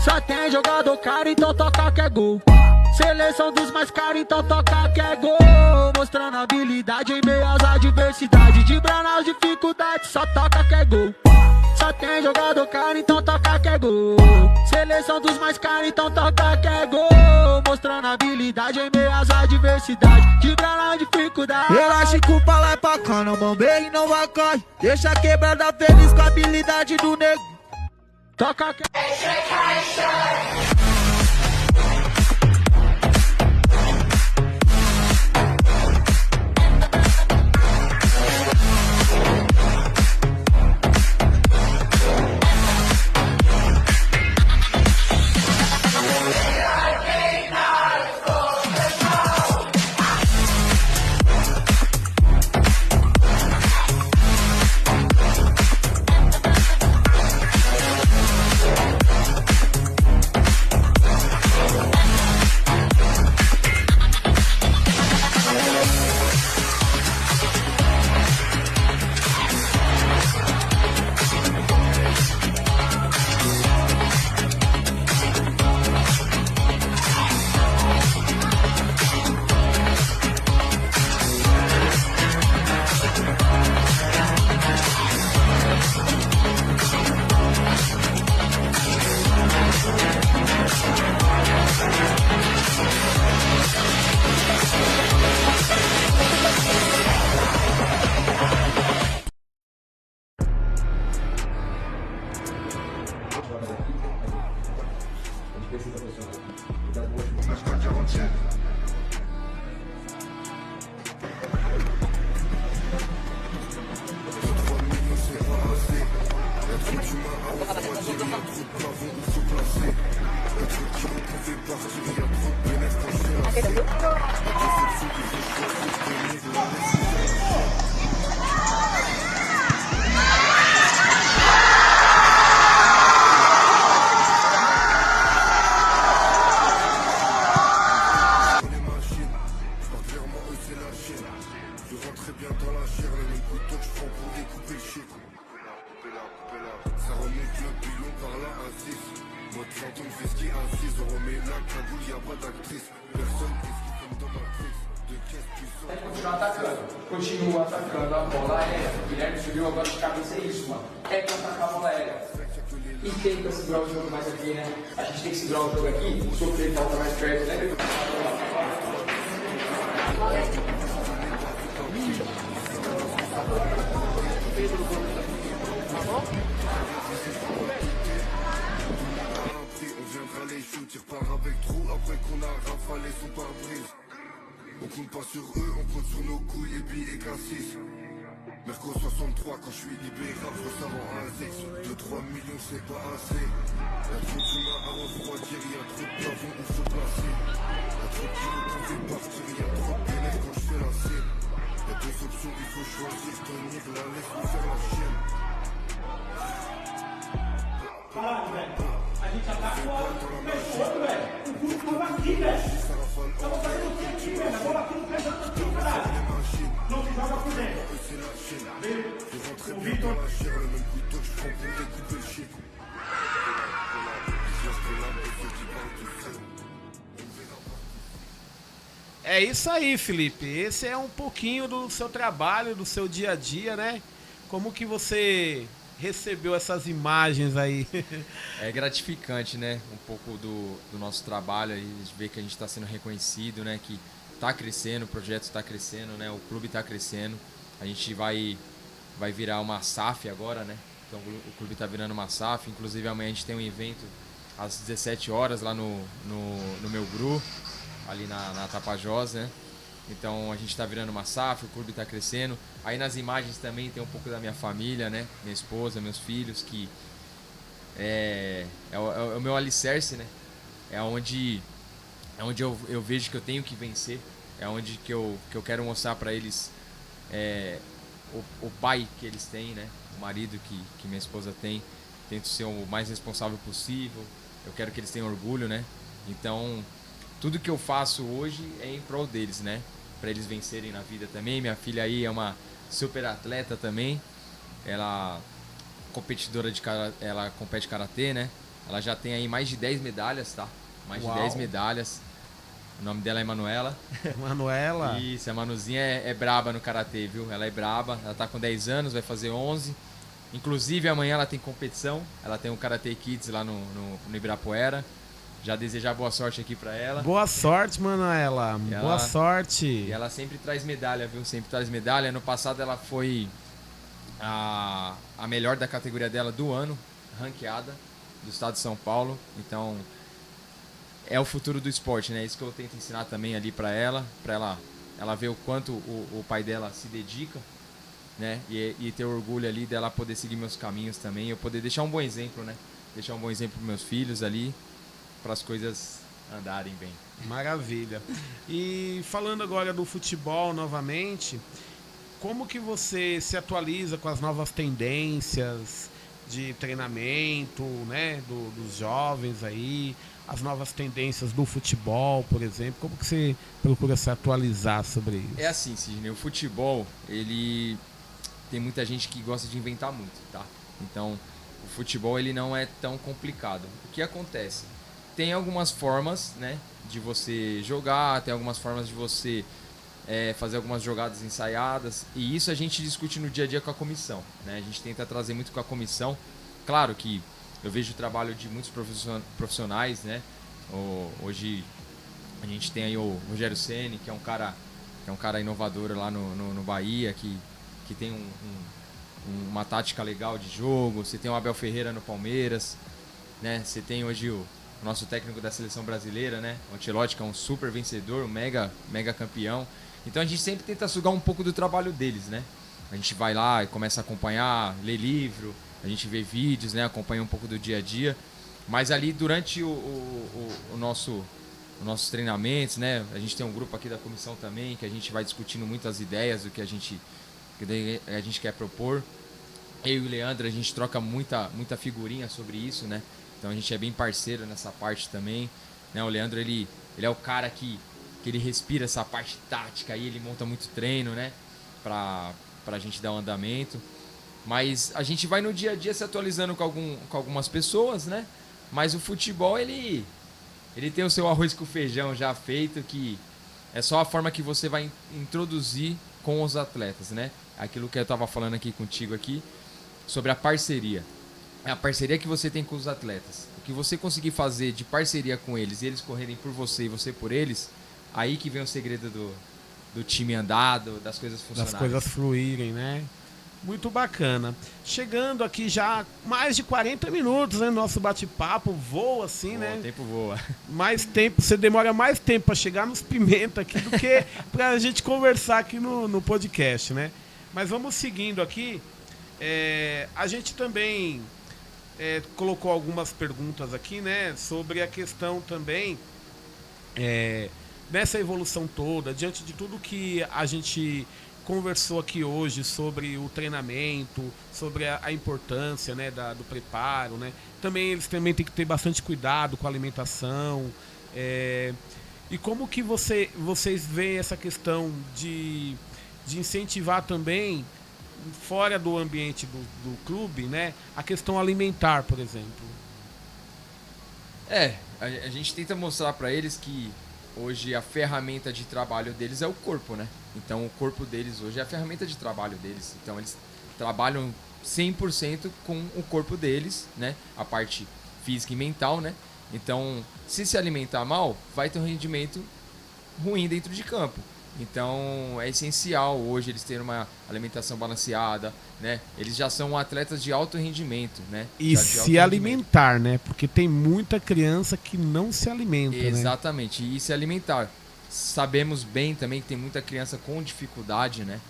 S5: só tem jogador caro, então toca que é gol. Seleção dos mais caros, então toca que é gol. Mostrando habilidade em meio às adversidades, driblando as dificuldades, só toca que é gol. Só tem jogador caro, então toca que é gol. Seleção dos mais caros, então toca que é gol. Mostrando habilidade em meio às adversidades, driblando as dificuldades. Relaxa, culpa lá é pra cá, não bombeia e não vai cair. Deixa a quebrada feliz com a habilidade do nego. Toca que é...
S6: très bien dans la chair, le même couteau que je prends pour découper le chic. Ça remonte le pilon par la A6. Mode fantôme fait ce qui est assise. On remet la cagoule, y'a pas d'actrice. Personne est ce qui comme dans Matrix. De caisse puissante.
S7: Continua atacando, continua atacando a bola aérea. O Guilherme subiu agora de cabeça, é isso, mano. É que atacar a bola aérea. E tenta segurar o jogo mais aqui, né? A gente tem que segurar o jogo aqui, sofrer falta mais perto, né?
S6: On viendra les choux, tire par avec trou après qu'on a rafalé son pare-brise. On compte pas sur eux, on compte sur nos couilles et billets cassis. Merco 63, quand je suis libérable, je ressors en 1 2-3 millions, c'est pas assez. Y'a trop d'humains à refroidir, y'a trop de pavons où faut placer. Y'a trop de kilos qu'on fait partir, y'a trop de bénéfices quand je fais la cible. Y'a 2 options, il faut choisir, tenir la laisse ou faire la chienne.
S5: Caralho, velho. A gente atacou, fechou outro, velho. O clube tava aqui, velho. Tava fazendo o que aqui, velho? A bola aqui no pezão aqui, caralho. Não se joga por dentro. O Vitor.
S1: É isso aí, Felipe. Esse é um pouquinho do seu trabalho, do seu dia a dia, né? Como que você recebeu essas imagens aí?
S2: É gratificante, né? Um pouco do nosso trabalho, a gente vê que a gente está sendo reconhecido, né? Que está crescendo, o projeto está crescendo, né? O clube está crescendo. A gente vai virar uma SAF agora, né? Então o clube está virando uma SAF. Inclusive amanhã a gente tem um evento às 17 horas lá no meu GRU, ali na Tapajós, né? Então a gente está virando uma SAF, o clube está crescendo. Aí nas imagens também tem um pouco da minha família, né? Minha esposa, meus filhos, que é o meu alicerce, né? É onde eu vejo que eu tenho que vencer. É onde que eu quero mostrar para eles o pai que eles têm, né? O marido que minha esposa tem. Tento ser o mais responsável possível. Eu quero que eles tenham orgulho, né? Então tudo que eu faço hoje é em prol deles, né? Para eles vencerem na vida também. Minha filha aí é uma super atleta também. Ela competidora ela compete karatê, né? Ela já tem aí mais de 10 medalhas, tá? Mais de 10 medalhas. O nome dela é Manuela.
S1: Manuela?
S2: Isso, a Manuzinha é braba no karatê, viu? Ela é braba. Ela tá com 10 anos, vai fazer 11. Inclusive amanhã ela tem competição. Ela tem o Karate Kids lá no Ibirapuera. Já desejar boa sorte aqui pra ela.
S1: Boa sorte, Manuela. Boa sorte.
S2: E ela sempre traz medalha, viu? Sempre traz medalha. Ano passado ela foi a melhor da categoria dela do ano, ranqueada, do estado de São Paulo. Então, é o futuro do esporte, né? Isso que eu tento ensinar também ali pra ela ver o quanto o pai dela se dedica, né? E ter orgulho ali dela poder seguir meus caminhos também. Eu poder deixar um bom exemplo, né? Deixar um bom exemplo pros meus filhos ali, para as coisas andarem bem.
S1: Maravilha. E falando agora do futebol novamente, como que você se atualiza com as novas tendências de treinamento, né, dos jovens aí, as novas tendências do futebol, por exemplo? Como que você procura se atualizar sobre isso?
S2: É assim, Sidney, o futebol, ele tem muita gente que gosta de inventar muito, tá? Então, o futebol ele não é tão complicado. O que acontece? Tem algumas formas, né, de você jogar, tem algumas formas de você fazer algumas jogadas ensaiadas, e isso a gente discute no dia a dia com a comissão, né? A gente tenta trazer muito com a comissão. Claro que eu vejo o trabalho de muitos profissionais, né? Hoje a gente tem aí o Rogério Ceni, que é um cara inovador lá no Bahia, que tem uma tática legal de jogo. Você tem o Abel Ferreira no Palmeiras, né? Você tem hoje o nosso técnico da seleção brasileira, né? O Ancelotti, que é um super vencedor, um mega campeão. Então a gente sempre tenta sugar um pouco do trabalho deles, né? A gente vai lá e começa a acompanhar, lê livro, a gente vê vídeos, né? Acompanha um pouco do dia a dia. Mas ali durante nossos treinamentos, né? A gente tem um grupo aqui da comissão também, que a gente vai discutindo muitas ideias do que a gente quer propor. Eu e o Leandro, a gente troca muita figurinha sobre isso, né? Então a gente é bem parceiro nessa parte também, né? O Leandro, ele é o cara que ele respira essa parte tática aí, ele monta muito treino, né? pra gente dar um andamento. Mas a gente vai no dia a dia se atualizando com algumas pessoas, né? Mas o futebol, ele tem o seu arroz com feijão já feito, que é só a forma que você vai introduzir com os atletas, né? Aquilo que eu estava falando aqui contigo aqui, sobre a parceria. É a parceria que você tem com os atletas. O que você conseguir fazer de parceria com eles e eles correrem por você e você por eles, aí que vem o segredo do time andado, das coisas funcionarem.
S1: Das coisas fluírem, né? Muito bacana. Chegando aqui já mais de 40 minutos, né? Nosso bate-papo voa assim, né?
S2: O tempo voa.
S1: Mais tempo, você demora mais tempo para chegar nos pimenta aqui do que pra gente conversar aqui no podcast, né? Mas vamos seguindo aqui. A gente também colocou algumas perguntas aqui, né? Sobre a questão também nessa evolução toda, diante de tudo que a gente conversou aqui hoje sobre o treinamento, sobre a importância, né, do preparo, né? Também eles também têm que ter bastante cuidado com a alimentação. E como que vocês veem essa questão de incentivar também, fora do ambiente do clube, né, a questão alimentar, por exemplo?
S2: A gente tenta mostrar para eles que hoje a ferramenta de trabalho deles é o corpo, né? Então o corpo deles hoje é a ferramenta de trabalho deles. Então eles trabalham 100% com o corpo deles, né? A parte física e mental, né? Então, se alimentar mal, vai ter um rendimento ruim dentro de campo. Então é essencial hoje eles terem uma alimentação balanceada, né? Eles já são atletas de alto rendimento, né?
S1: E se alimentar, né? Porque tem muita criança que não se alimenta,
S2: exatamente, né? E se alimentar. Sabemos bem também que tem muita criança com dificuldade, né?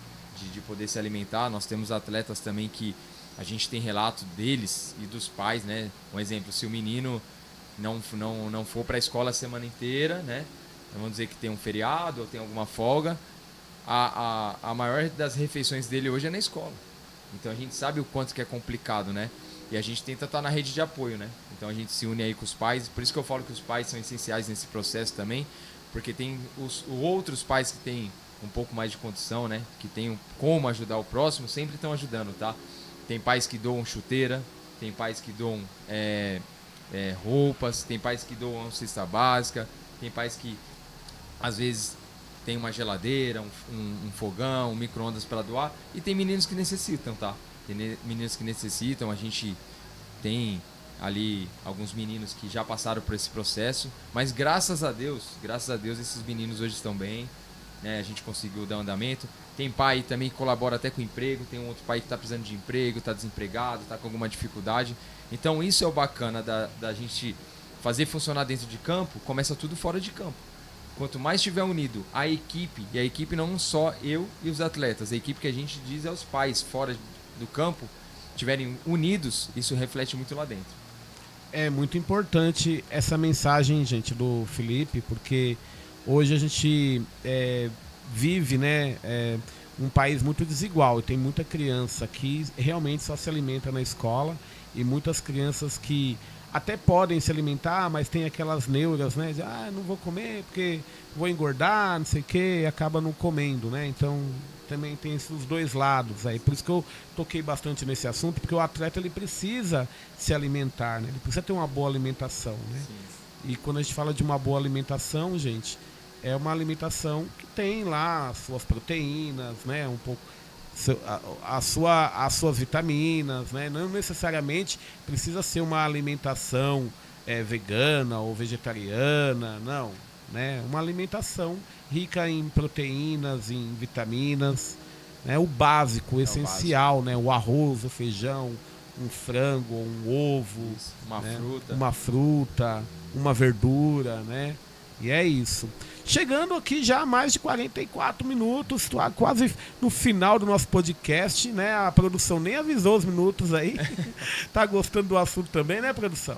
S2: De poder se alimentar. Nós temos atletas também que a gente tem relato deles e dos pais, né? Um exemplo, se o menino não for para a escola a semana inteira, né? Vamos dizer que tem um feriado ou tem alguma folga, a maior das refeições dele hoje é na escola. Então a gente sabe o quanto que é complicado, né? E a gente tenta estar na rede de apoio, né? Então a gente se une aí com os pais, por isso que eu falo que os pais são essenciais nesse processo também, porque tem os outros pais que têm um pouco mais de condição, né? Que tem como ajudar o próximo, sempre estão ajudando, tá? Tem pais que doam chuteira, tem pais que doam roupas, tem pais que doam cesta básica, tem pais que às vezes tem uma geladeira, um fogão, um micro-ondas para doar, e tem meninos que necessitam, tá? Tem meninos que necessitam, a gente tem ali alguns meninos que já passaram por esse processo, mas graças a Deus esses meninos hoje estão bem, né? A gente conseguiu dar andamento. Tem pai também que colabora até com emprego, tem um outro pai que está precisando de emprego, está desempregado, está com alguma dificuldade. Então isso é o bacana da gente fazer funcionar dentro de campo, começa tudo fora de campo. Quanto mais estiver unido a equipe, e a equipe não só eu e os atletas, a equipe que a gente diz é os pais fora do campo, estiverem unidos, isso reflete muito lá dentro.
S1: É muito importante essa mensagem, gente, do Felipe, porque hoje a gente vive, né, um país muito desigual e tem muita criança que realmente só se alimenta na escola e muitas crianças que até podem se alimentar, mas tem aquelas neuras, né? De, não vou comer porque vou engordar, não sei o que, e acaba não comendo, né? Então também tem esses dois lados aí. Por isso que eu toquei bastante nesse assunto, porque o atleta ele precisa se alimentar, né? Ele precisa ter uma boa alimentação, né? Sim. E quando a gente fala de uma boa alimentação, gente, é uma alimentação que tem lá as suas proteínas, né? Um pouco as suas vitaminas, né? Não necessariamente precisa ser uma alimentação vegana ou vegetariana, não, né? Uma alimentação rica em proteínas, em vitaminas, né? O básico, o essencial, né? O arroz, o feijão, um frango, um ovo, uma fruta, uma verdura, né? E é isso. Chegando aqui já a mais de 44 minutos, quase no final do nosso podcast, né? A produção nem avisou os minutos aí. Tá gostando do assunto também, né, produção?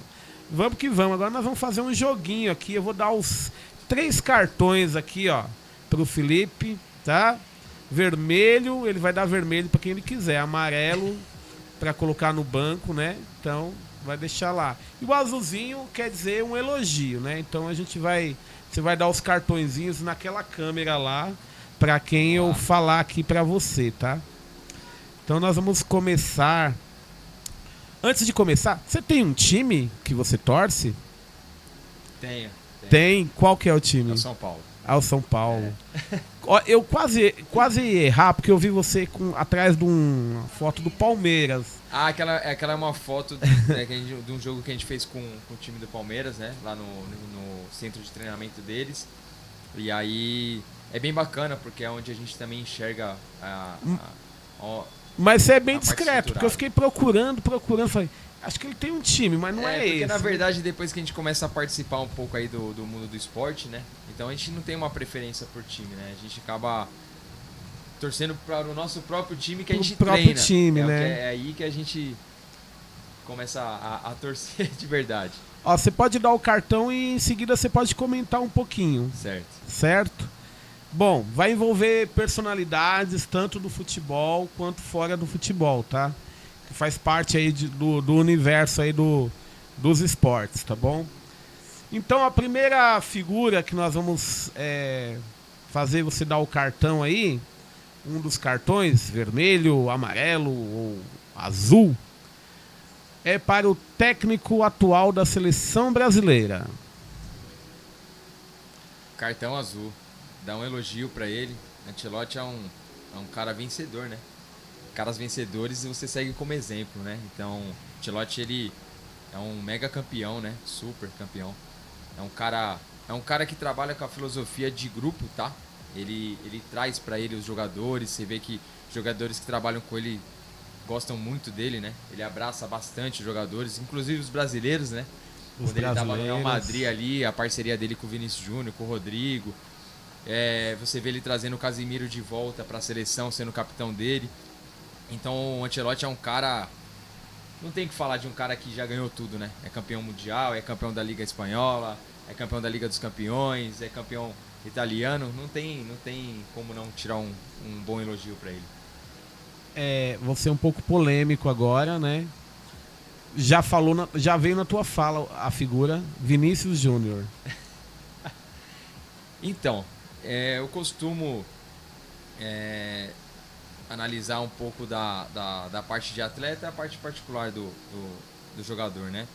S1: Vamos que vamos. Agora nós vamos fazer um joguinho aqui. Eu vou dar os 3 cartões aqui, ó, pro Felipe, tá? Vermelho, ele vai dar vermelho para quem ele quiser. Amarelo para colocar no banco, né? Então, vai deixar lá. E o azulzinho quer dizer um elogio, né? Então a gente vai... Você vai dar os cartõezinhos naquela câmera lá, para quem eu falar aqui para você, tá? Então nós vamos começar. Antes de começar, você tem um time que você torce?
S2: Tenho.
S1: Tem. Qual que é o time?
S2: É o São Paulo.
S1: O São Paulo. Ó, eu quase ia errar, porque eu vi você atrás de uma foto do Palmeiras.
S2: Aquela é uma foto de um jogo que a gente fez com o time do Palmeiras, né? Lá no centro de treinamento deles. E aí é bem bacana, porque é onde a gente também enxerga
S1: Mas você é bem
S2: a parte
S1: discreto, porque eu fiquei procurando, falei, acho que ele tem um time, mas não é
S2: porque
S1: esse.
S2: na verdade depois que a gente começa a participar um pouco aí do mundo do esporte, né? Então a gente não tem uma preferência por time, né? A gente acaba torcendo para o nosso próprio time que a gente
S1: próprio
S2: treina.
S1: time, né?
S2: É aí que a gente começa a torcer de verdade.
S1: Ó, você pode dar o cartão e em seguida você pode comentar um pouquinho. Certo? Bom, vai envolver personalidades tanto do futebol quanto fora do futebol, tá? Que faz parte aí do universo aí dos esportes, tá bom? Então a primeira figura que nós vamos fazer você dar o cartão aí, um dos cartões, vermelho, amarelo ou azul, é para o técnico atual da seleção brasileira.
S2: Cartão azul. Dá um elogio pra ele. Ancelotti é um cara vencedor, né? Caras vencedores você segue como exemplo, né? Então, Ancelotti, ele é um mega campeão, né? Super campeão. É um cara que trabalha com a filosofia de grupo, tá? Ele traz pra ele os jogadores. Você vê que os jogadores que trabalham com ele gostam muito dele, né? Ele abraça bastante os jogadores, inclusive os brasileiros, né? Quando ele tava no Real Madrid ali, a parceria dele com o Vinícius Júnior, com o Rodrigo. Você vê ele trazendo o Casemiro de volta para a seleção, sendo o capitão dele. Então o Ancelotti é um cara... Não tem que falar de um cara que já ganhou tudo, né? É campeão mundial, é campeão da Liga Espanhola, é campeão da Liga dos Campeões, é campeão italiano. Não tem como não tirar um bom elogio para ele.
S1: Vou ser um pouco polêmico agora, né? Já veio na tua fala a figura Vinícius Júnior.
S2: Então, eu costumo analisar um pouco da parte de atleta e a parte particular do jogador, né?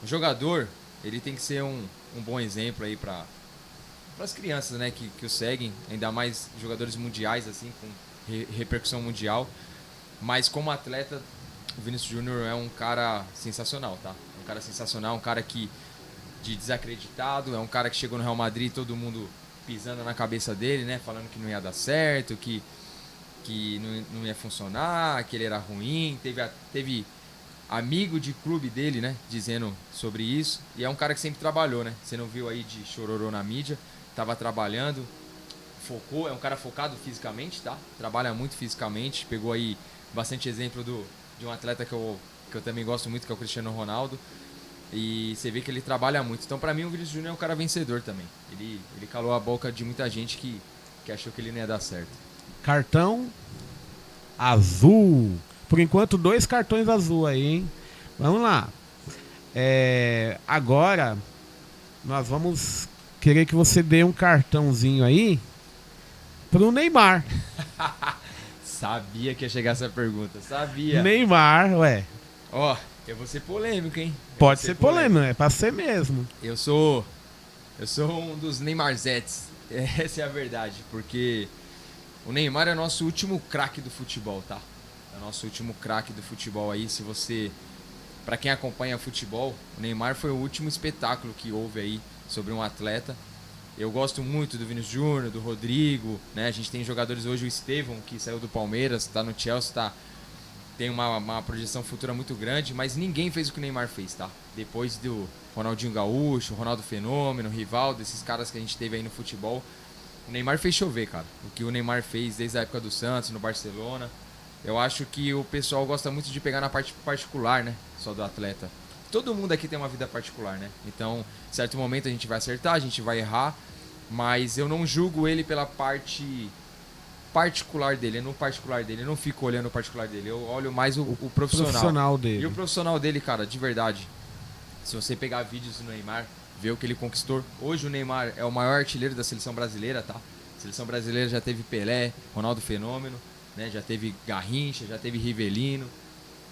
S2: O jogador, ele tem que ser um bom exemplo aí para as crianças, né, que o seguem, ainda mais jogadores mundiais, assim, com repercussão mundial. Mas como atleta, o Vinícius Júnior é um cara sensacional, tá? Um cara sensacional, um cara de desacreditado, é um cara que chegou no Real Madrid, todo mundo pisando na cabeça dele, né? Falando que não ia dar certo, que não ia funcionar, que ele era ruim. Teve amigo de clube dele, né? Dizendo sobre isso. E é um cara que sempre trabalhou, né? Você não viu aí de chororô na mídia. Tava trabalhando, focou, é um cara focado fisicamente, tá? Trabalha muito fisicamente, pegou aí bastante exemplo de um atleta que eu também gosto muito, que é o Cristiano Ronaldo. E você vê que ele trabalha muito. Então, pra mim, o Vinícius Júnior é um cara vencedor também. Ele calou a boca de muita gente que achou que ele não ia dar certo.
S1: Cartão azul. Por enquanto, 2 cartões azul aí, hein? Vamos lá. Agora, nós vamos querer que você dê um cartãozinho aí pro Neymar.
S2: Sabia que ia chegar essa pergunta. Sabia.
S1: Neymar, ué.
S2: Ó, eu vou ser polêmico, hein?
S1: Pode ser polêmico, é pra ser mesmo.
S2: Eu sou um dos Neymarzetes. Essa é a verdade, porque o Neymar é o nosso último craque do futebol, tá? É o nosso último craque do futebol aí. Pra quem acompanha futebol, o Neymar foi o último espetáculo que houve aí sobre um atleta. Eu gosto muito do Vinícius Júnior, do Rodrigo, né? A gente tem jogadores hoje, o Estevão, que saiu do Palmeiras, tá no Chelsea, tem uma projeção futura muito grande, mas ninguém fez o que o Neymar fez, tá? Depois do Ronaldinho Gaúcho, Ronaldo Fenômeno, Rivaldo, esses caras que a gente teve aí no futebol, o Neymar fez chover, cara. O que o Neymar fez desde a época do Santos, no Barcelona. Eu acho que o pessoal gosta muito de pegar na parte particular, né? Só do atleta. Todo mundo aqui tem uma vida particular, né? Então, em certo momento a gente vai acertar, a gente vai errar, mas eu não julgo ele pela parte particular dele, no particular dele. Eu não fico olhando o particular dele, eu olho mais o profissional
S1: dele.
S2: E o profissional dele, cara, de verdade, se você pegar vídeos do Neymar, ver o que ele conquistou. Hoje o Neymar é o maior artilheiro da seleção brasileira, tá? A seleção brasileira já teve Pelé, Ronaldo Fenômeno, né? Já teve Garrincha, já teve Rivelino.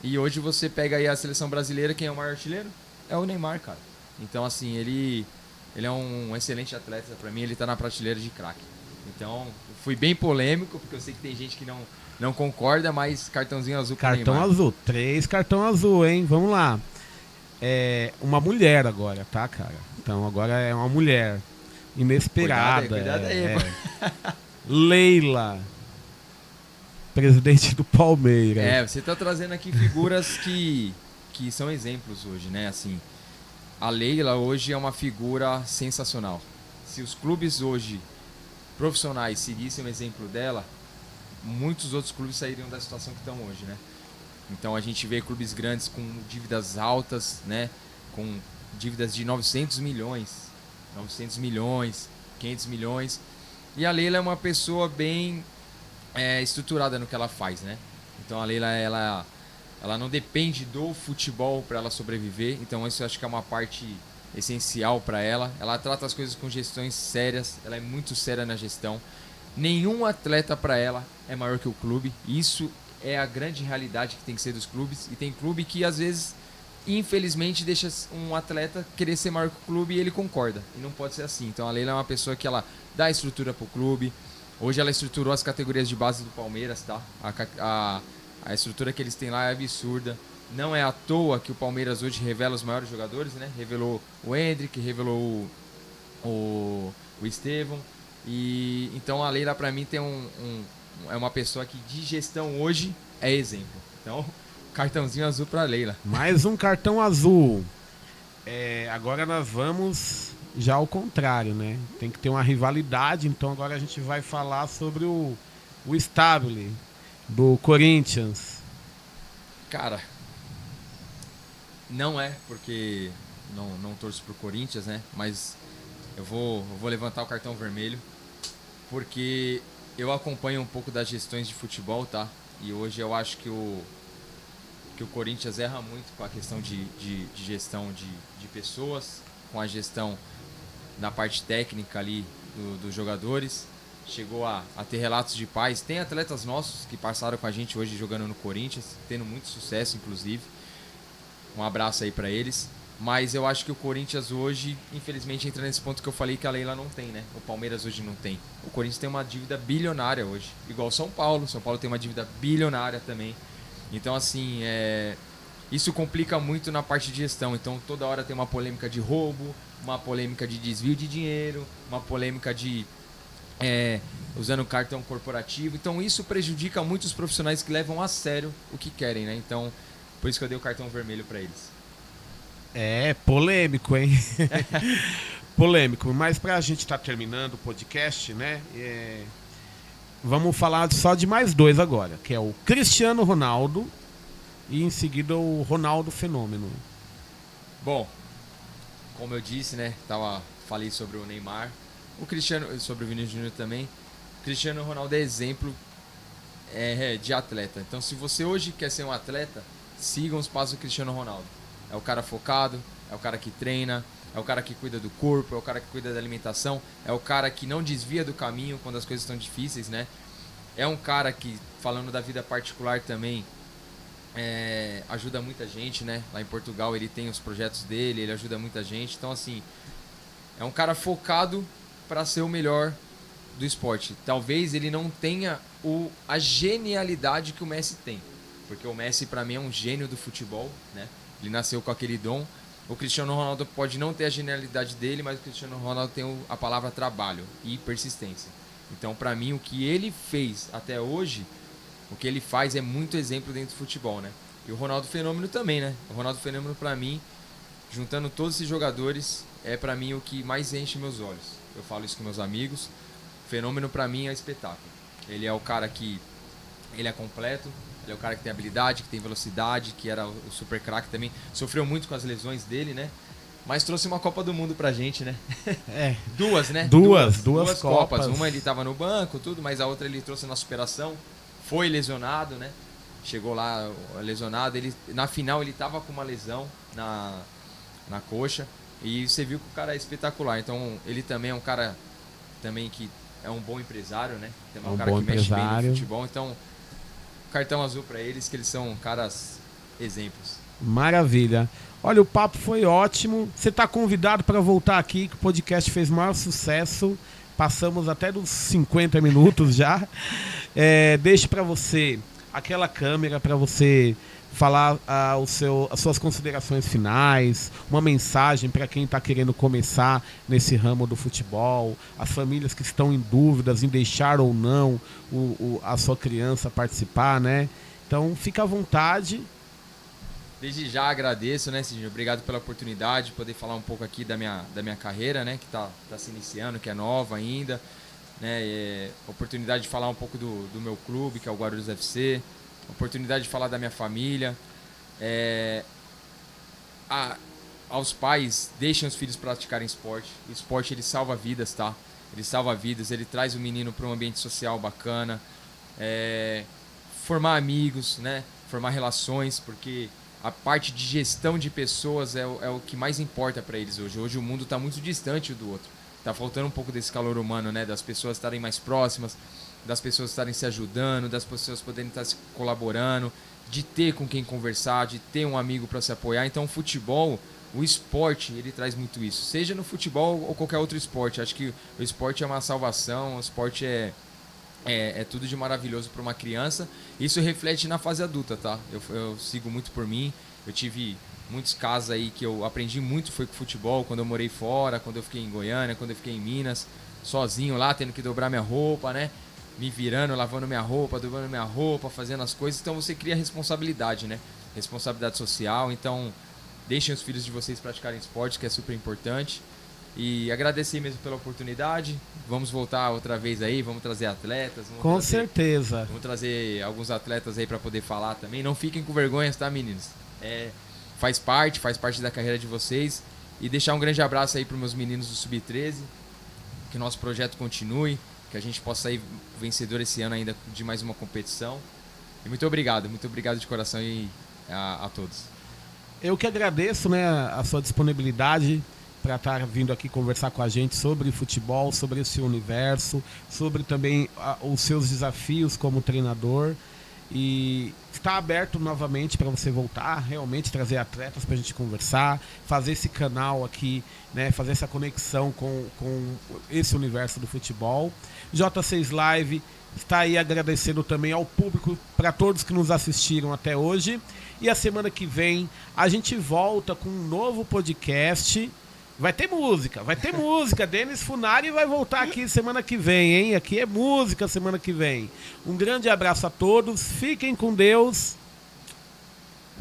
S2: E hoje você pega aí a seleção brasileira, quem é o maior artilheiro? É o Neymar, cara. Então, assim, ele é um excelente atleta. Pra mim, ele tá na prateleira de craque. Então, fui bem polêmico, porque eu sei que tem gente que não concorda, mas cartãozinho azul pro
S1: Cartão
S2: Neymar.
S1: azul. 3 cartão azul, hein? Vamos lá. É uma mulher agora, tá, cara? Então, agora é uma mulher. Inesperada.
S2: Cuidado aí, pô.
S1: Leila. Presidente do Palmeiras.
S2: Você tá trazendo aqui figuras que são exemplos hoje, né? Assim, a Leila hoje é uma figura sensacional. Se os clubes hoje profissionais seguissem o exemplo dela, muitos outros clubes sairiam da situação que estão hoje, né? Então a gente vê clubes grandes com dívidas altas, né? Com dívidas de 900 milhões, 500 milhões. E a Leila é uma pessoa bem estruturada no que ela faz, né? Então a Leila, ela não depende do futebol para ela sobreviver. Então isso eu acho que é uma parte essencial para ela. Ela trata as coisas com gestões sérias. Ela é muito séria na gestão. Nenhum atleta para ela é maior que o clube. Isso é a grande realidade que tem que ser dos clubes. E tem clube que às vezes, infelizmente, deixa um atleta querer ser maior que o clube e ele concorda. E não pode ser assim. Então a Leila é uma pessoa que ela dá estrutura pro clube. Hoje ela estruturou as categorias de base do Palmeiras, tá? A estrutura que eles têm lá é absurda. Não é à toa que o Palmeiras hoje revela os maiores jogadores, né? Revelou o Endrick, revelou o Estevão. E então a Leila pra mim tem é uma pessoa que de gestão hoje é exemplo. Então, cartãozinho azul pra Leila.
S1: Mais um cartão azul. Agora nós vamos já ao contrário, né? Tem que ter uma rivalidade, então agora a gente vai falar sobre o Stabile do Corinthians.
S2: Cara, não é porque não torço pro Corinthians, né? Mas eu vou levantar o cartão vermelho porque eu acompanho um pouco das gestões de futebol, tá? E hoje eu acho que o Corinthians erra muito com a questão de gestão de pessoas, com a gestão na parte técnica ali dos jogadores. Chegou a ter relatos de pais. Tem atletas nossos que passaram com a gente hoje jogando no Corinthians, tendo muito sucesso, inclusive. Um abraço aí pra eles. Mas eu acho que o Corinthians hoje, infelizmente, entra nesse ponto que eu falei que a Leila não tem, né? O Palmeiras hoje não tem. O Corinthians tem uma dívida bilionária hoje. Igual o São Paulo. São Paulo tem uma dívida bilionária também. Então, assim, isso complica muito na parte de gestão. Então, toda hora tem uma polêmica de roubo, uma polêmica de desvio de dinheiro, uma polêmica de usando cartão corporativo. Então, isso prejudica muito os profissionais que levam a sério o que querem, né? Então, por isso que eu dei o cartão vermelho para eles.
S1: Polêmico, hein? Polêmico. Mas pra gente estar terminando o podcast, né? Vamos falar só de mais dois agora, que é o Cristiano Ronaldo e em seguida o Ronaldo Fenômeno.
S2: Bom, como eu disse, né? Falei sobre o Neymar, sobre o Vinícius Júnior também. O Cristiano Ronaldo é exemplo de atleta. Então, se você hoje quer ser um atleta, sigam os passos do Cristiano Ronaldo. É o cara focado, é o cara que treina, é o cara que cuida do corpo, é o cara que cuida da alimentação, é o cara que não desvia do caminho quando as coisas estão difíceis, né? É um cara que, falando da vida particular também, ajuda muita gente, né? Lá em Portugal ele tem os projetos dele, ele ajuda muita gente. Então, assim, é um cara focado para ser o melhor do esporte. Talvez ele não tenha a genialidade que o Messi tem, porque o Messi, para mim, é um gênio do futebol, né? Ele nasceu com aquele dom. O Cristiano Ronaldo pode não ter a genialidade dele, mas o Cristiano Ronaldo tem a palavra trabalho e persistência. Então, para mim, o que ele fez até hoje, o que ele faz é muito exemplo dentro do futebol, né? E o Ronaldo Fenômeno também, né? O Ronaldo Fenômeno, para mim, juntando todos esses jogadores, é para mim o que mais enche meus olhos. Eu falo isso com meus amigos. Fenômeno, para mim, é espetáculo. Ele é o cara que... ele é completo. Ele é o cara que tem habilidade, que tem velocidade, que era o super craque também. Sofreu muito com as lesões dele, né? Mas trouxe uma Copa do Mundo pra gente, né? Duas, né?
S1: Duas Copas.
S2: Uma ele tava no banco, tudo, mas a outra ele trouxe na superação. Foi lesionado, né? Chegou lá lesionado. Na final ele tava com uma lesão na coxa. E você viu que o cara é espetacular. Então ele também é um cara também que é um bom empresário, né? Também é
S1: Um
S2: um cara
S1: bom
S2: que mexe bem
S1: empresário.
S2: no futebol. Então, cartão azul para eles, que eles são caras exemplos.
S1: Maravilha. Olha, o papo foi ótimo. Você está convidado para voltar aqui, que o podcast fez maior sucesso. Passamos até dos 50 minutos já. Deixe para você aquela câmera para você falar as suas considerações finais, uma mensagem para quem está querendo começar nesse ramo do futebol, as famílias que estão em dúvidas em deixar ou não a sua criança participar, né? Então, fica à vontade.
S2: Desde já agradeço, né, Sidney? Obrigado pela oportunidade de poder falar um pouco aqui da minha carreira, né, que tá se iniciando, que é nova ainda, né, oportunidade de falar um pouco do meu clube, que é o Guarulhos FC, oportunidade de falar da minha família. Aos pais, deixem os filhos praticarem esporte. O esporte, ele salva vidas, tá? Ele salva vidas, ele traz o menino para um ambiente social bacana, formar amigos, né, formar relações, porque a parte de gestão de pessoas é o que mais importa para eles hoje. Hoje o mundo está muito distante um do outro. Está faltando um pouco desse calor humano, né? Das pessoas estarem mais próximas, das pessoas estarem se ajudando, das pessoas poderem estar se colaborando, de ter com quem conversar, de ter um amigo para se apoiar. Então o futebol, o esporte, ele traz muito isso. Seja no futebol ou qualquer outro esporte. Acho que o esporte é uma salvação, o esporte é tudo de maravilhoso para uma criança. Isso reflete na fase adulta, tá? Eu sigo muito por mim. Eu tive muitos casos aí que eu aprendi muito, foi com futebol, quando eu morei fora, quando eu fiquei em Goiânia, quando eu fiquei em Minas, sozinho lá, tendo que dobrar minha roupa, né? Me virando, lavando minha roupa, dobrando minha roupa, fazendo as coisas. Então você cria responsabilidade, né? Responsabilidade social. Então deixem os filhos de vocês praticarem esporte, que é super importante. E agradecer mesmo pela oportunidade. Vamos voltar outra vez aí, vamos trazer atletas.
S1: Com certeza.
S2: Vamos trazer alguns atletas aí para poder falar também. Não fiquem com vergonha, tá, meninos? Faz parte da carreira de vocês. E deixar um grande abraço aí para os meus meninos do Sub-13. Que o nosso projeto continue, que a gente possa sair vencedor esse ano ainda de mais uma competição. E muito obrigado de coração e a todos.
S1: Eu que agradeço, né, a sua disponibilidade para estar vindo aqui conversar com a gente sobre futebol, sobre esse universo, sobre também os seus desafios como treinador. E está aberto novamente para você voltar, realmente trazer atletas para a gente conversar, fazer esse canal aqui, né, fazer essa conexão com esse universo do futebol. J6 Live está aí agradecendo também ao público, para todos que nos assistiram até hoje. E a semana que vem a gente volta com um novo podcast. Vai ter música. Denis Funari vai voltar aqui semana que vem, hein? Aqui é música semana que vem. Um grande abraço a todos, fiquem com Deus.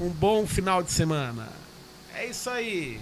S1: Um bom final de semana. É isso aí.